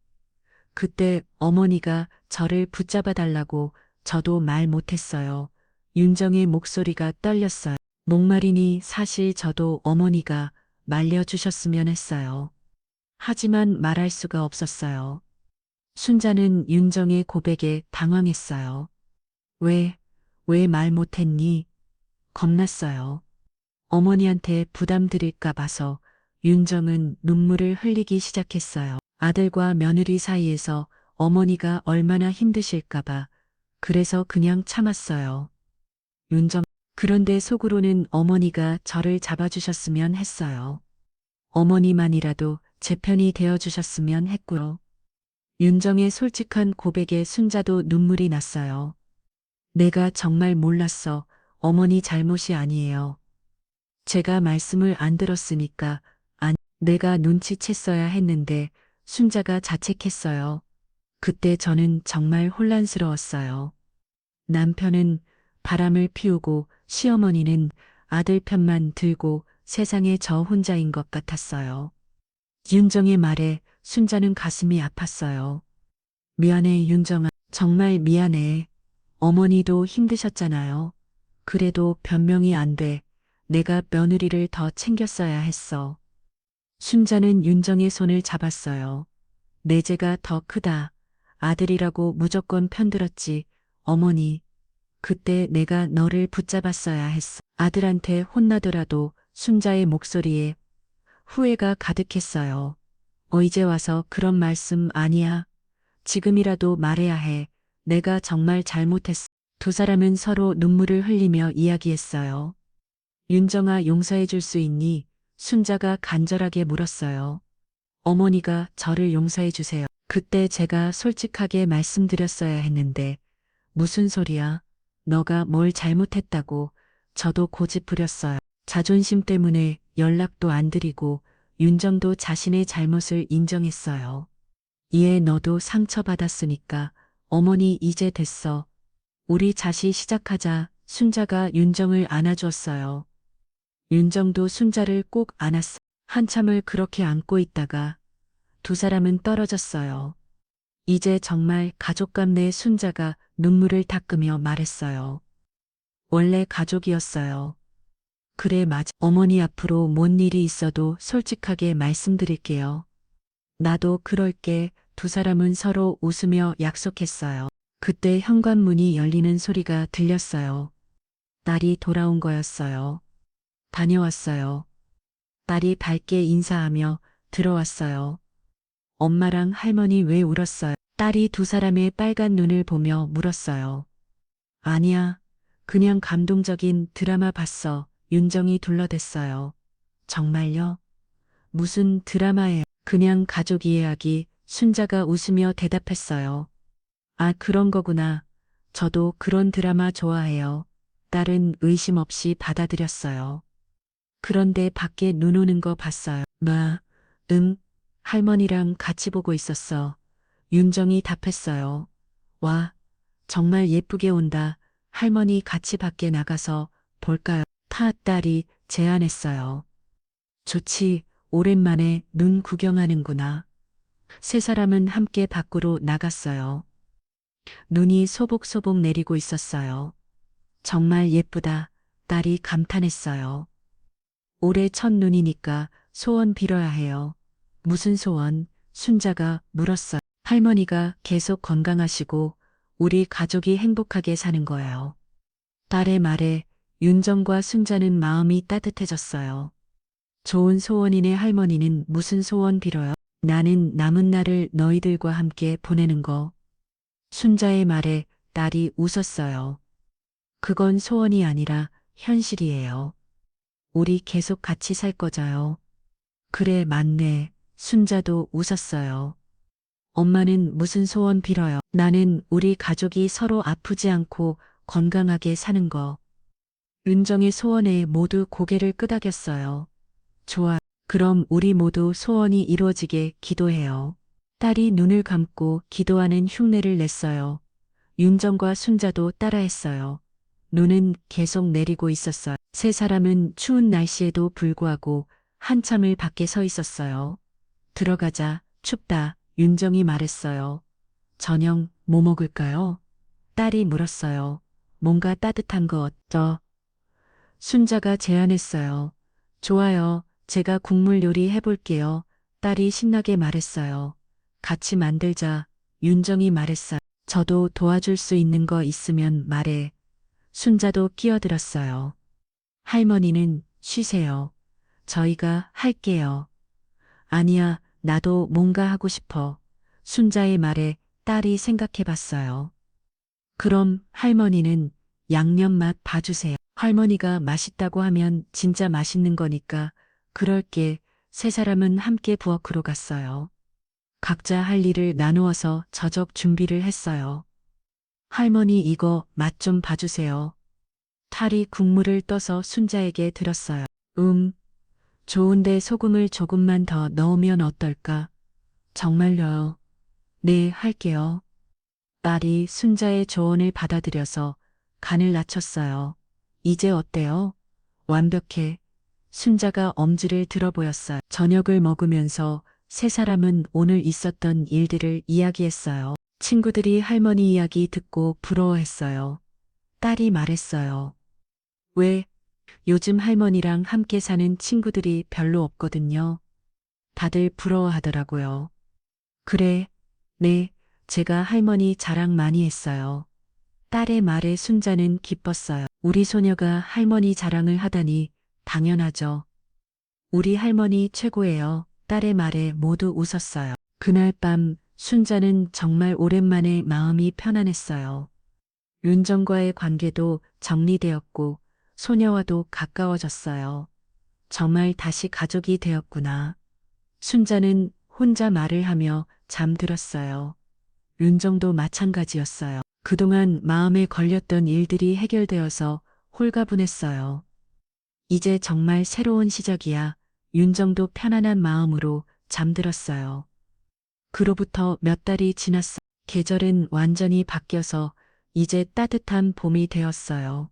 그때 어머니가 저를 붙잡아 달라고 저도 말 못했어요. 윤정의 목소리가 떨렸어요. 목마리니 사실 저도 어머니가 말려주셨으면 했어요. 하지만 말할 수가 없었어요. 순자는 윤정의 고백에 당황했어요. 왜 말 못했니? 겁났어요. 어머니한테 부담 드릴까 봐서. 윤정은 눈물을 흘리기 시작했어요. 아들과 며느리 사이에서 어머니가 얼마나 힘드실까 봐. 그래서 그냥 참았어요. 윤정, 그런데 속으로는 어머니가 저를 잡아주셨으면 했어요. 어머니만이라도 제 편이 되어주셨으면 했고요. 윤정의 솔직한 고백에 순자도 눈물이 났어요. 내가 정말 몰랐어. 어머니 잘못이 아니에요. 제가 말씀을 안 들었으니까, 내가 눈치챘어야 했는데 순자가 자책했어요. 그때 저는 정말 혼란스러웠어요. 남편은 바람을 피우고 시어머니는 아들 편만 들고 세상에 저 혼자인 것 같았어요. 윤정의 말에 순자는 가슴이 아팠어요. 미안해, 윤정아. 정말 미안해. 어머니도 힘드셨잖아요. 그래도 변명이 안 돼. 내가 며느리를 더 챙겼어야 했어. 순자는 윤정의 손을 잡았어요. 내 죄가 더 크다. 아들이라고 무조건 편들었지. 어머니, 그때 내가 너를 붙잡았어야 했어. 아들한테 혼나더라도. 순자의 목소리에 후회가 가득했어요. 이제 와서 그런 말씀 아니야. 지금이라도 말해야 해. 내가 정말 잘못했어. 두 사람은 서로 눈물을 흘리며 이야기했어요. 윤정아, 용서해 줄 수 있니? 순자가 간절하게 물었어요. 어머니가 저를 용서해 주세요. 그때 제가 솔직하게 말씀드렸어야 했는데 무슨 소리야? 너가 뭘 잘못했다고. 저도 고집 부렸어요. 자존심 때문에 연락도 안 드리고 윤정도 자신의 잘못을 인정했어요. 이에 너도 상처받았으니까 어머니 이제 됐어. 우리 다시 시작하자. 순자가 윤정을 안아주었어요. 윤정도 순자를 꼭 안았어. 한참을 그렇게 안고 있다가 두 사람은 떨어졌어요. 이제 정말 가족 같네. 순자가 눈물을 닦으며 말했어요. 원래 가족이었어요. 그래 맞아. 어머니 앞으로 뭔 일이 있어도 솔직하게 말씀드릴게요. 나도 그럴게. 두 사람은 서로 웃으며 약속했어요. 그때 현관문이 열리는 소리가 들렸어요. 딸이 돌아온 거였어요. 다녀왔어요. 딸이 밝게 인사하며 들어왔어요. 엄마랑 할머니 왜 울었어요? 딸이 두 사람의 빨간 눈을 보며 물었어요. 아니야. 그냥 감동적인 드라마 봤어. 윤정이 둘러댔어요. 정말요? 무슨 드라마예요? 그냥 가족 이야기. 순자가 웃으며 대답했어요. 아, 그런 거구나. 저도 그런 드라마 좋아해요. 딸은 의심 없이 받아들였어요. 그런데 밖에 눈 오는 거 봤어요. 할머니랑 같이 보고 있었어. 윤정이 답했어요. 와, 정말 예쁘게 온다. 할머니 같이 밖에 나가서 볼까요? 딸이 제안했어요. 좋지, 오랜만에 눈 구경하는구나. 세 사람은 함께 밖으로 나갔어요. 눈이 소복소복 내리고 있었어요. 정말 예쁘다. 딸이 감탄했어요. 올해 첫눈이니까 소원 빌어야 해요. 무슨 소원? 순자가 물었어요. 할머니가 계속 건강하시고 우리 가족이 행복하게 사는 거예요. 딸의 말에 윤정과 순자는 마음이 따뜻해졌어요. 좋은 소원이네. 할머니는 무슨 소원 빌어요? 나는 남은 날을 너희들과 함께 보내는 거. 순자의 말에 딸이 웃었어요. 그건 소원이 아니라 현실이에요. 우리 계속 같이 살 거잖아요. 그래, 맞네. 순자도 웃었어요. 엄마는 무슨 소원 빌어요? 나는 우리 가족이 서로 아프지 않고 건강하게 사는 거. 윤정의 소원에 모두 고개를 끄덕였어요. 좋아. 그럼 우리 모두 소원이 이루어지게 기도해요. 딸이 눈을 감고 기도하는 흉내를 냈어요. 윤정과 순자도 따라했어요. 눈은 계속 내리고 있었어요. 세 사람은 추운 날씨에도 불구하고 한참을 밖에 서 있었어요. 들어가자. 춥다. 윤정이 말했어요. 저녁 뭐 먹을까요? 딸이 물었어요. 뭔가 따뜻한 거 어떠? 순자가 제안했어요. 좋아요. 제가 국물 요리 해볼게요. 딸이 신나게 말했어요. 같이 만들자. 윤정이 말했어요. 저도 도와줄 수 있는 거 있으면 말해. 순자도 끼어들었어요. 할머니는 쉬세요. 저희가 할게요. 아니야, 나도 뭔가 하고 싶어. 순자의 말에 딸이 생각해 봤어요. 그럼 할머니는 양념 맛 봐주세요. 할머니가 맛있다고 하면 진짜 맛있는 거니까 그럴게. 세 사람은 함께 부엌으로 갔어요. 각자 할 일을 나누어서 저녁 준비를 했어요. 할머니 이거 맛 좀 봐주세요. 탈이 국물을 떠서 순자에게 들었어요. 좋은데 소금을 조금만 더 넣으면 어떨까? 정말요? 네, 할게요. 딸이 순자의 조언을 받아들여서 간을 낮췄어요. 이제 어때요? 완벽해. 순자가 엄지를 들어 보였어요. 저녁을 먹으면서 세 사람은 오늘 있었던 일들을 이야기했어요. 친구들이 할머니 이야기 듣고 부러워했어요. 딸이 말했어요. 왜? 요즘 할머니랑 함께 사는 친구들이 별로 없거든요. 다들 부러워하더라고요. 그래, 네, 제가 할머니 자랑 많이 했어요. 딸의 말에 순자는 기뻤어요. 우리 소녀가 할머니 자랑을 하다니 당연하죠. 우리 할머니 최고예요. 딸의 말에 모두 웃었어요. 그날 밤 순자는 정말 오랜만에 마음이 편안했어요. 윤정과의 관계도 정리되었고 소녀와도 가까워졌어요. 정말 다시 가족이 되었구나. 순자는 혼자 말을 하며 잠들었어요. 윤정도 마찬가지였어요. 그동안 마음에 걸렸던 일들이 해결되어서 홀가분했어요. 이제 정말 새로운 시작이야. 윤정도 편안한 마음으로 잠들었어요. 그로부터 몇 달이 지났어. 계절은 완전히 바뀌어서 이제 따뜻한 봄이 되었어요.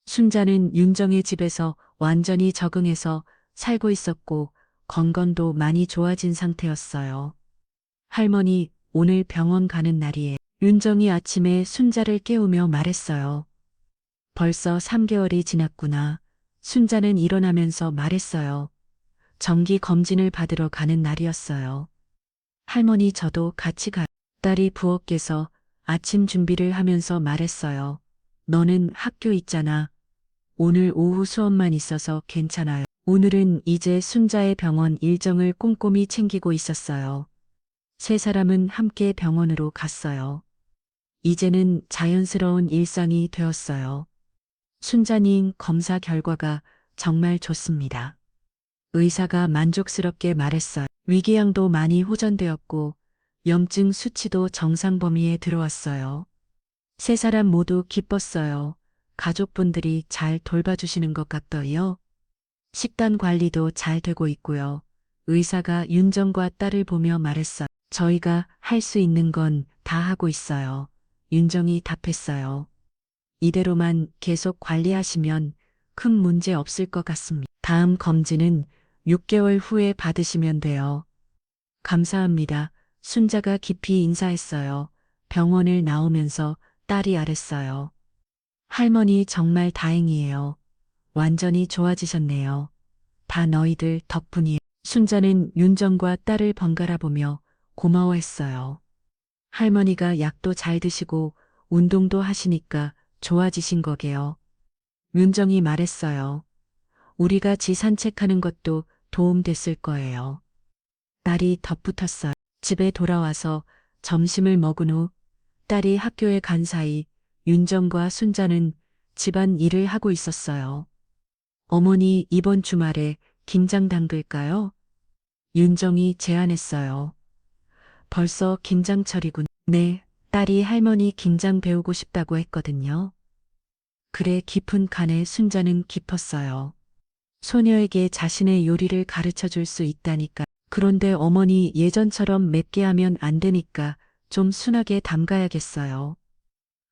순자는 윤정의 집에서 완전히 적응해서 살고 있었고 건강도 많이 좋아진 상태였어요. 할머니, 오늘 병원 가는 날이에요. 윤정이 아침에 순자를 깨우며 말했어요. 벌써 3개월이 지났구나. 순자는 일어나면서 말했어요. 정기 검진을 받으러 가는 날이었어요. 할머니 저도 같이 가. 딸이 부엌에서 아침 준비를 하면서 말했어요. 너는 학교 있잖아. 오늘 오후 수업만 있어서 괜찮아요. 오늘은 이제 순자의 병원 일정을 꼼꼼히 챙기고 있었어요. 세 사람은 함께 병원으로 갔어요. 이제는 자연스러운 일상이 되었어요. 순자님 검사 결과가 정말 좋습니다. 의사가 만족스럽게 말했어요. 위궤양도 많이 호전되었고 염증 수치도 정상 범위에 들어왔어요. 세 사람 모두 기뻤어요. 가족분들이 잘 돌봐주시는 것 같더요. 식단 관리도 잘 되고 있고요. 의사가 윤정과 딸을 보며 말했어요. 저희가 할 수 있는 건 다 하고 있어요. 윤정이 답했어요. 이대로만 계속 관리하시면 큰 문제 없을 것 같습니다. 다음 검진은 6개월 후에 받으시면 돼요. 감사합니다. 순자가 깊이 인사했어요. 병원을 나오면서 딸이 아랬어요. 할머니 정말 다행이에요. 완전히 좋아지셨네요. 다 너희들 덕분이에요. 순자는 윤정과 딸을 번갈아 보며 고마워했어요. 할머니가 약도 잘 드시고 운동도 하시니까 좋아지신 거게요. 윤정이 말했어요. 우리가 지 산책하는 것도 도움됐을 거예요. 딸이 덧붙었어요. 집에 돌아와서 점심을 먹은 후 딸이 학교에 간 사이 윤정과 순자는 집안 일을 하고 있었어요. 어머니 이번 주말에 김장 담글까요? 윤정이 제안했어요. 벌써 김장철이군. 네, 딸이 할머니 김장 배우고 싶다고 했거든요. 그래 깊은 간에 순자는 깊었어요. 소녀에게 자신의 요리를 가르쳐 줄 수 있다니까. 그런데 어머니 예전처럼 맵게 하면 안 되니까 좀 순하게 담가야겠어요.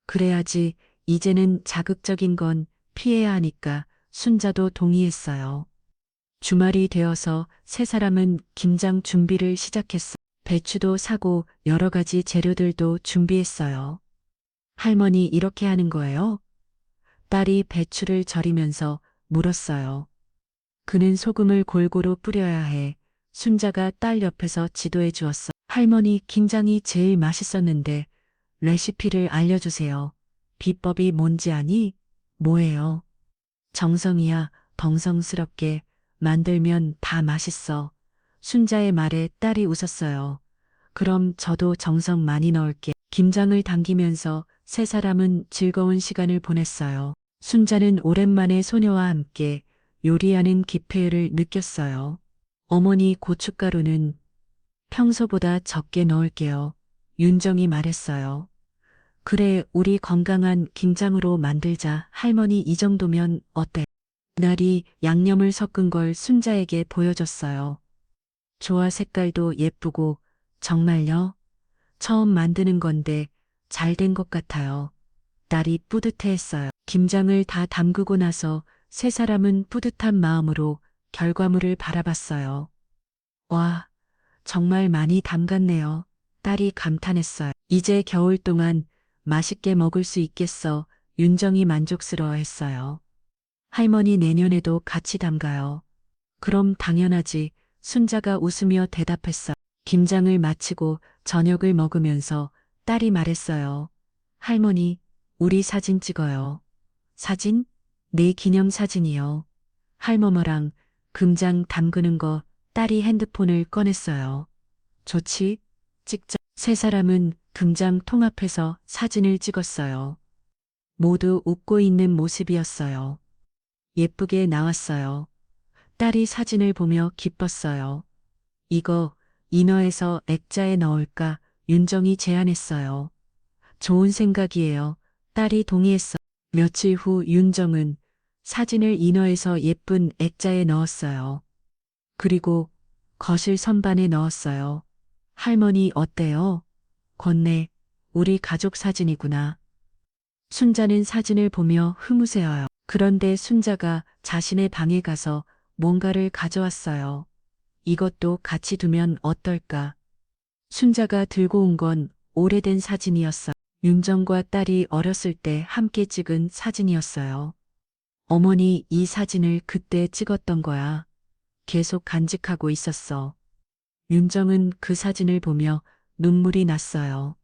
그래야지 이제는 자극적인 건 피해야 하니까 순자도 동의했어요. 주말이 되어서 세 사람은 김장 준비를 시작했어. 배추도 사고 여러 가지 재료들도 준비했어요. 할머니 이렇게 하는 거예요? 딸이 배추를 절이면서 물었어요. 그는 소금을 골고루 뿌려야 해. 순자가 딸 옆에서 지도해 주었어. 할머니 김장이 제일 맛있었는데 레시피를 알려주세요. 비법이 뭔지 아니? 뭐예요? 정성이야. 덩성스럽게 만들면 다 맛있어. 순자의 말에 딸이 웃었어요. 그럼 저도 정성 많이 넣을게. 김장을 당기면서 세 사람은 즐거운 시간을 보냈어요. 순자는 오랜만에 소녀와 함께 요리하는 기폐를 느꼈어요. 어머니 고춧가루는 평소보다 적게 넣을게요. 윤정이 말했어요. 그래, 우리 건강한 김장으로 만들자. 할머니 이 정도면 어때? 그날이 양념을 섞은 걸 순자에게 보여줬어요. 좋아, 색깔도 예쁘고 정말요? 처음 만드는 건데 잘 된 것 같아요. 딸이 뿌듯해했어요. 김장을 다 담그고 나서 세 사람은 뿌듯한 마음으로 결과물을 바라봤어요. 와, 정말 많이 담갔네요. 딸이 감탄했어요. 이제 겨울 동안 맛있게 먹을 수 있겠어. 윤정이 만족스러워했어요. 할머니 내년에도 같이 담가요. 그럼 당연하지. 순자가 웃으며 대답했어요. 김장을 마치고 저녁을 먹으면서 딸이 말했어요. 할머니, 우리 사진 찍어요. 사진? 내 기념 사진이요. 할머머랑 금장 담그는 거 딸이 핸드폰을 꺼냈어요. 좋지? 찍자. 세 사람은 금장 통 앞에서 사진을 찍었어요. 모두 웃고 있는 모습이었어요. 예쁘게 나왔어요. 딸이 사진을 보며 기뻤어요. 이거 인어에서 액자에 넣을까? 윤정이 제안했어요. 좋은 생각이에요. 딸이 동의했어. 며칠 후 윤정은 사진을 인어에서 예쁜 액자에 넣었어요. 그리고 거실 선반에 넣었어요. 할머니 어때요? 건네, 우리 가족 사진이구나. 순자는 사진을 보며 흐무세어요. 그런데 순자가 자신의 방에 가서 뭔가를 가져왔어요. 이것도 같이 두면 어떨까? 순자가 들고 온 건 오래된 사진이었어요. 윤정과 딸이 어렸을 때 함께 찍은 사진이었어요. 어머니 이 사진을 그때 찍었던 거야. 계속 간직하고 있었어. 윤정은 그 사진을 보며 눈물이 났어요.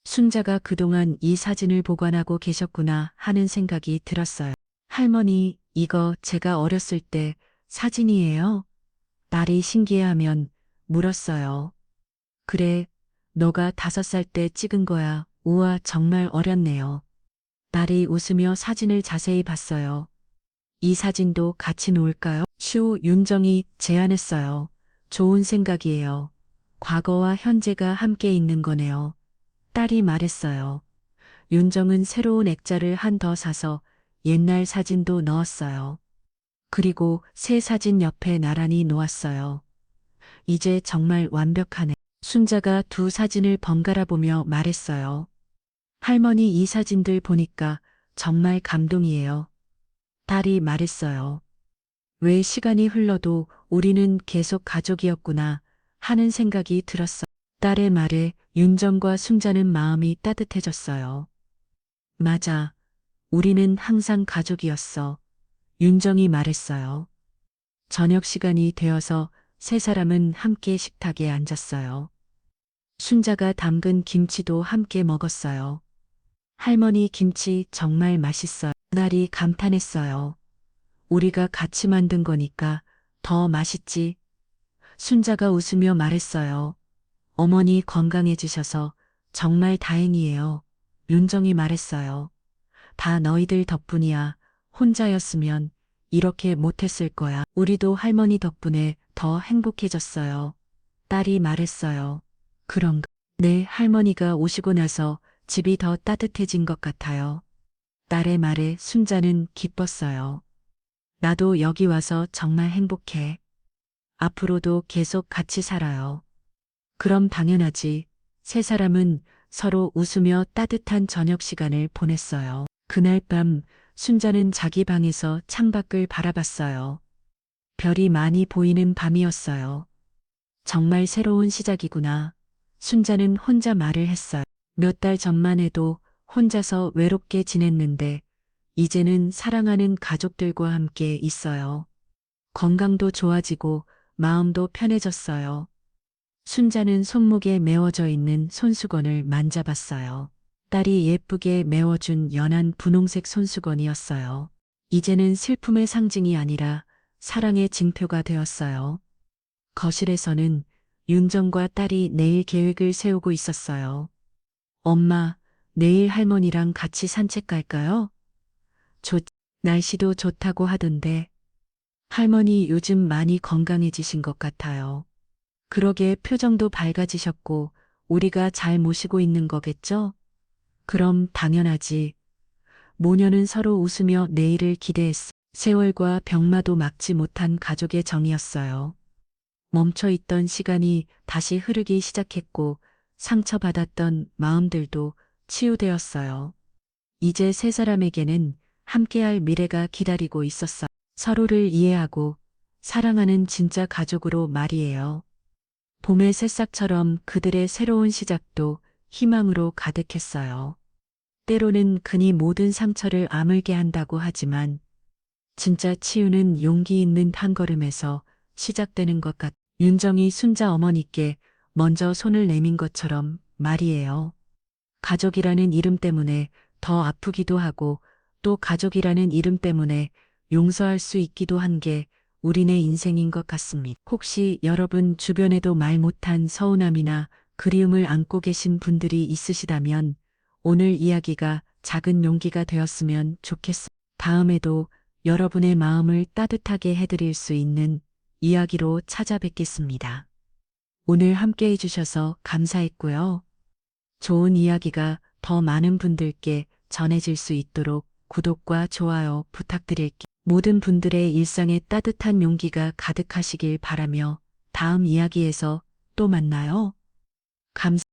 순자가 그동안 이 사진을 보관하고 계셨구나 하는 생각이 들었어요. 할머니, 이거 제가 어렸을 때 사진이에요? 딸이 신기해하면 물었어요. 그래, 너가 5살 때 찍은 거야. 우와, 정말 어렸네요. 딸이 웃으며 사진을 자세히 봤어요. 이 사진도 같이 놓을까요? 추후 윤정이 제안했어요. 좋은 생각이에요. 과거와 현재가 함께 있는 거네요. 딸이 말했어요. 윤정은 새로운 액자를 한 더 사서 옛날 사진도 넣었어요. 그리고 새 사진 옆에 나란히 놓았어요. 이제 정말 완벽하네. 순자가 두 사진을 번갈아 보며 말했어요. 할머니 이 사진들 보니까 정말 감동이에요. 딸이 말했어요. 왜 시간이 흘러도 우리는 계속 가족이었구나 하는 생각이 들었어. 딸의 말에 윤정과 순자는 마음이 따뜻해졌어요. 맞아. 우리는 항상 가족이었어. 윤정이 말했어요. 저녁 시간이 되어서 세 사람은 함께 식탁에 앉았어요. 순자가 담근 김치도 함께 먹었어요. 할머니 김치 정말 맛있어요. 딸이 감탄했어요. 우리가 같이 만든 거니까 더 맛있지. 순자가 웃으며 말했어요. 어머니 건강해지셔서 정말 다행이에요. 윤정이 말했어요. 다 너희들 덕분이야. 혼자였으면 이렇게 못했을 거야. 우리도 할머니 덕분에 더 행복해졌어요. 딸이 말했어요. 그런가? 네, 할머니가 오시고 나서 집이 더 따뜻해진 것 같아요. 딸의 말에 순자는 기뻤어요. 나도 여기 와서 정말 행복해. 앞으로도 계속 같이 살아요. 그럼 당연하지. 세 사람은 서로 웃으며 따뜻한 저녁 시간을 보냈어요. 그날 밤 순자는 자기 방에서 창밖을 바라봤어요. 별이 많이 보이는 밤이었어요. 정말 새로운 시작이구나. 순자는 혼자 말을 했어요. 몇 달 전만 해도 혼자서 외롭게 지냈는데 이제는 사랑하는 가족들과 함께 있어요. 건강도 좋아지고 마음도 편해졌어요. 순자는 손목에 메워져 있는 손수건을 만져봤어요. 딸이 예쁘게 메워준 연한 분홍색 손수건이었어요. 이제는 슬픔의 상징이 아니라 사랑의 징표가 되었어요. 거실에서는 윤정과 딸이 내일 계획을 세우고 있었어요. 엄마, 내일 할머니랑 같이 산책 갈까요? 날씨도 좋다고 하던데. 할머니 요즘 많이 건강해지신 것 같아요. 그러게 표정도 밝아지셨고 우리가 잘 모시고 있는 거겠죠? 그럼 당연하지. 모녀는 서로 웃으며 내일을 기대했어. 세월과 병마도 막지 못한 가족의 정이었어요. 멈춰있던 시간이 다시 흐르기 시작했고 상처받았던 마음들도 치유되었어요. 이제 세 사람에게는 함께할 미래가 기다리고 있었어. 서로를 이해하고 사랑하는 진짜 가족으로 말이에요. 봄의 새싹처럼 그들의 새로운 시작도 희망으로 가득했어요. 때로는 근이 모든 상처를 아물게 한다고 하지만 진짜 치유는 용기 있는 한 걸음에서 시작되는 것 같. 윤정이 순자 어머니께 먼저 손을 내민 것처럼 말이에요. 가족이라는 이름 때문에 더 아프기도 하고 또 가족이라는 이름 때문에 용서할 수 있기도 한 게 우리네 인생인 것 같습니다. 혹시 여러분 주변에도 말 못한 서운함이나 그리움을 안고 계신 분들이 있으시다면 오늘 이야기가 작은 용기가 되었으면 좋겠습니다. 다음에도 여러분의 마음을 따뜻하게 해드릴 수 있는 이야기로 찾아뵙겠습니다. 오늘 함께 해주셔서 감사했고요. 좋은 이야기가 더 많은 분들께 전해질 수 있도록 구독과 좋아요 부탁드릴게요. 모든 분들의 일상에 따뜻한 용기가 가득하시길 바라며 다음 이야기에서 또 만나요. 감사합니다.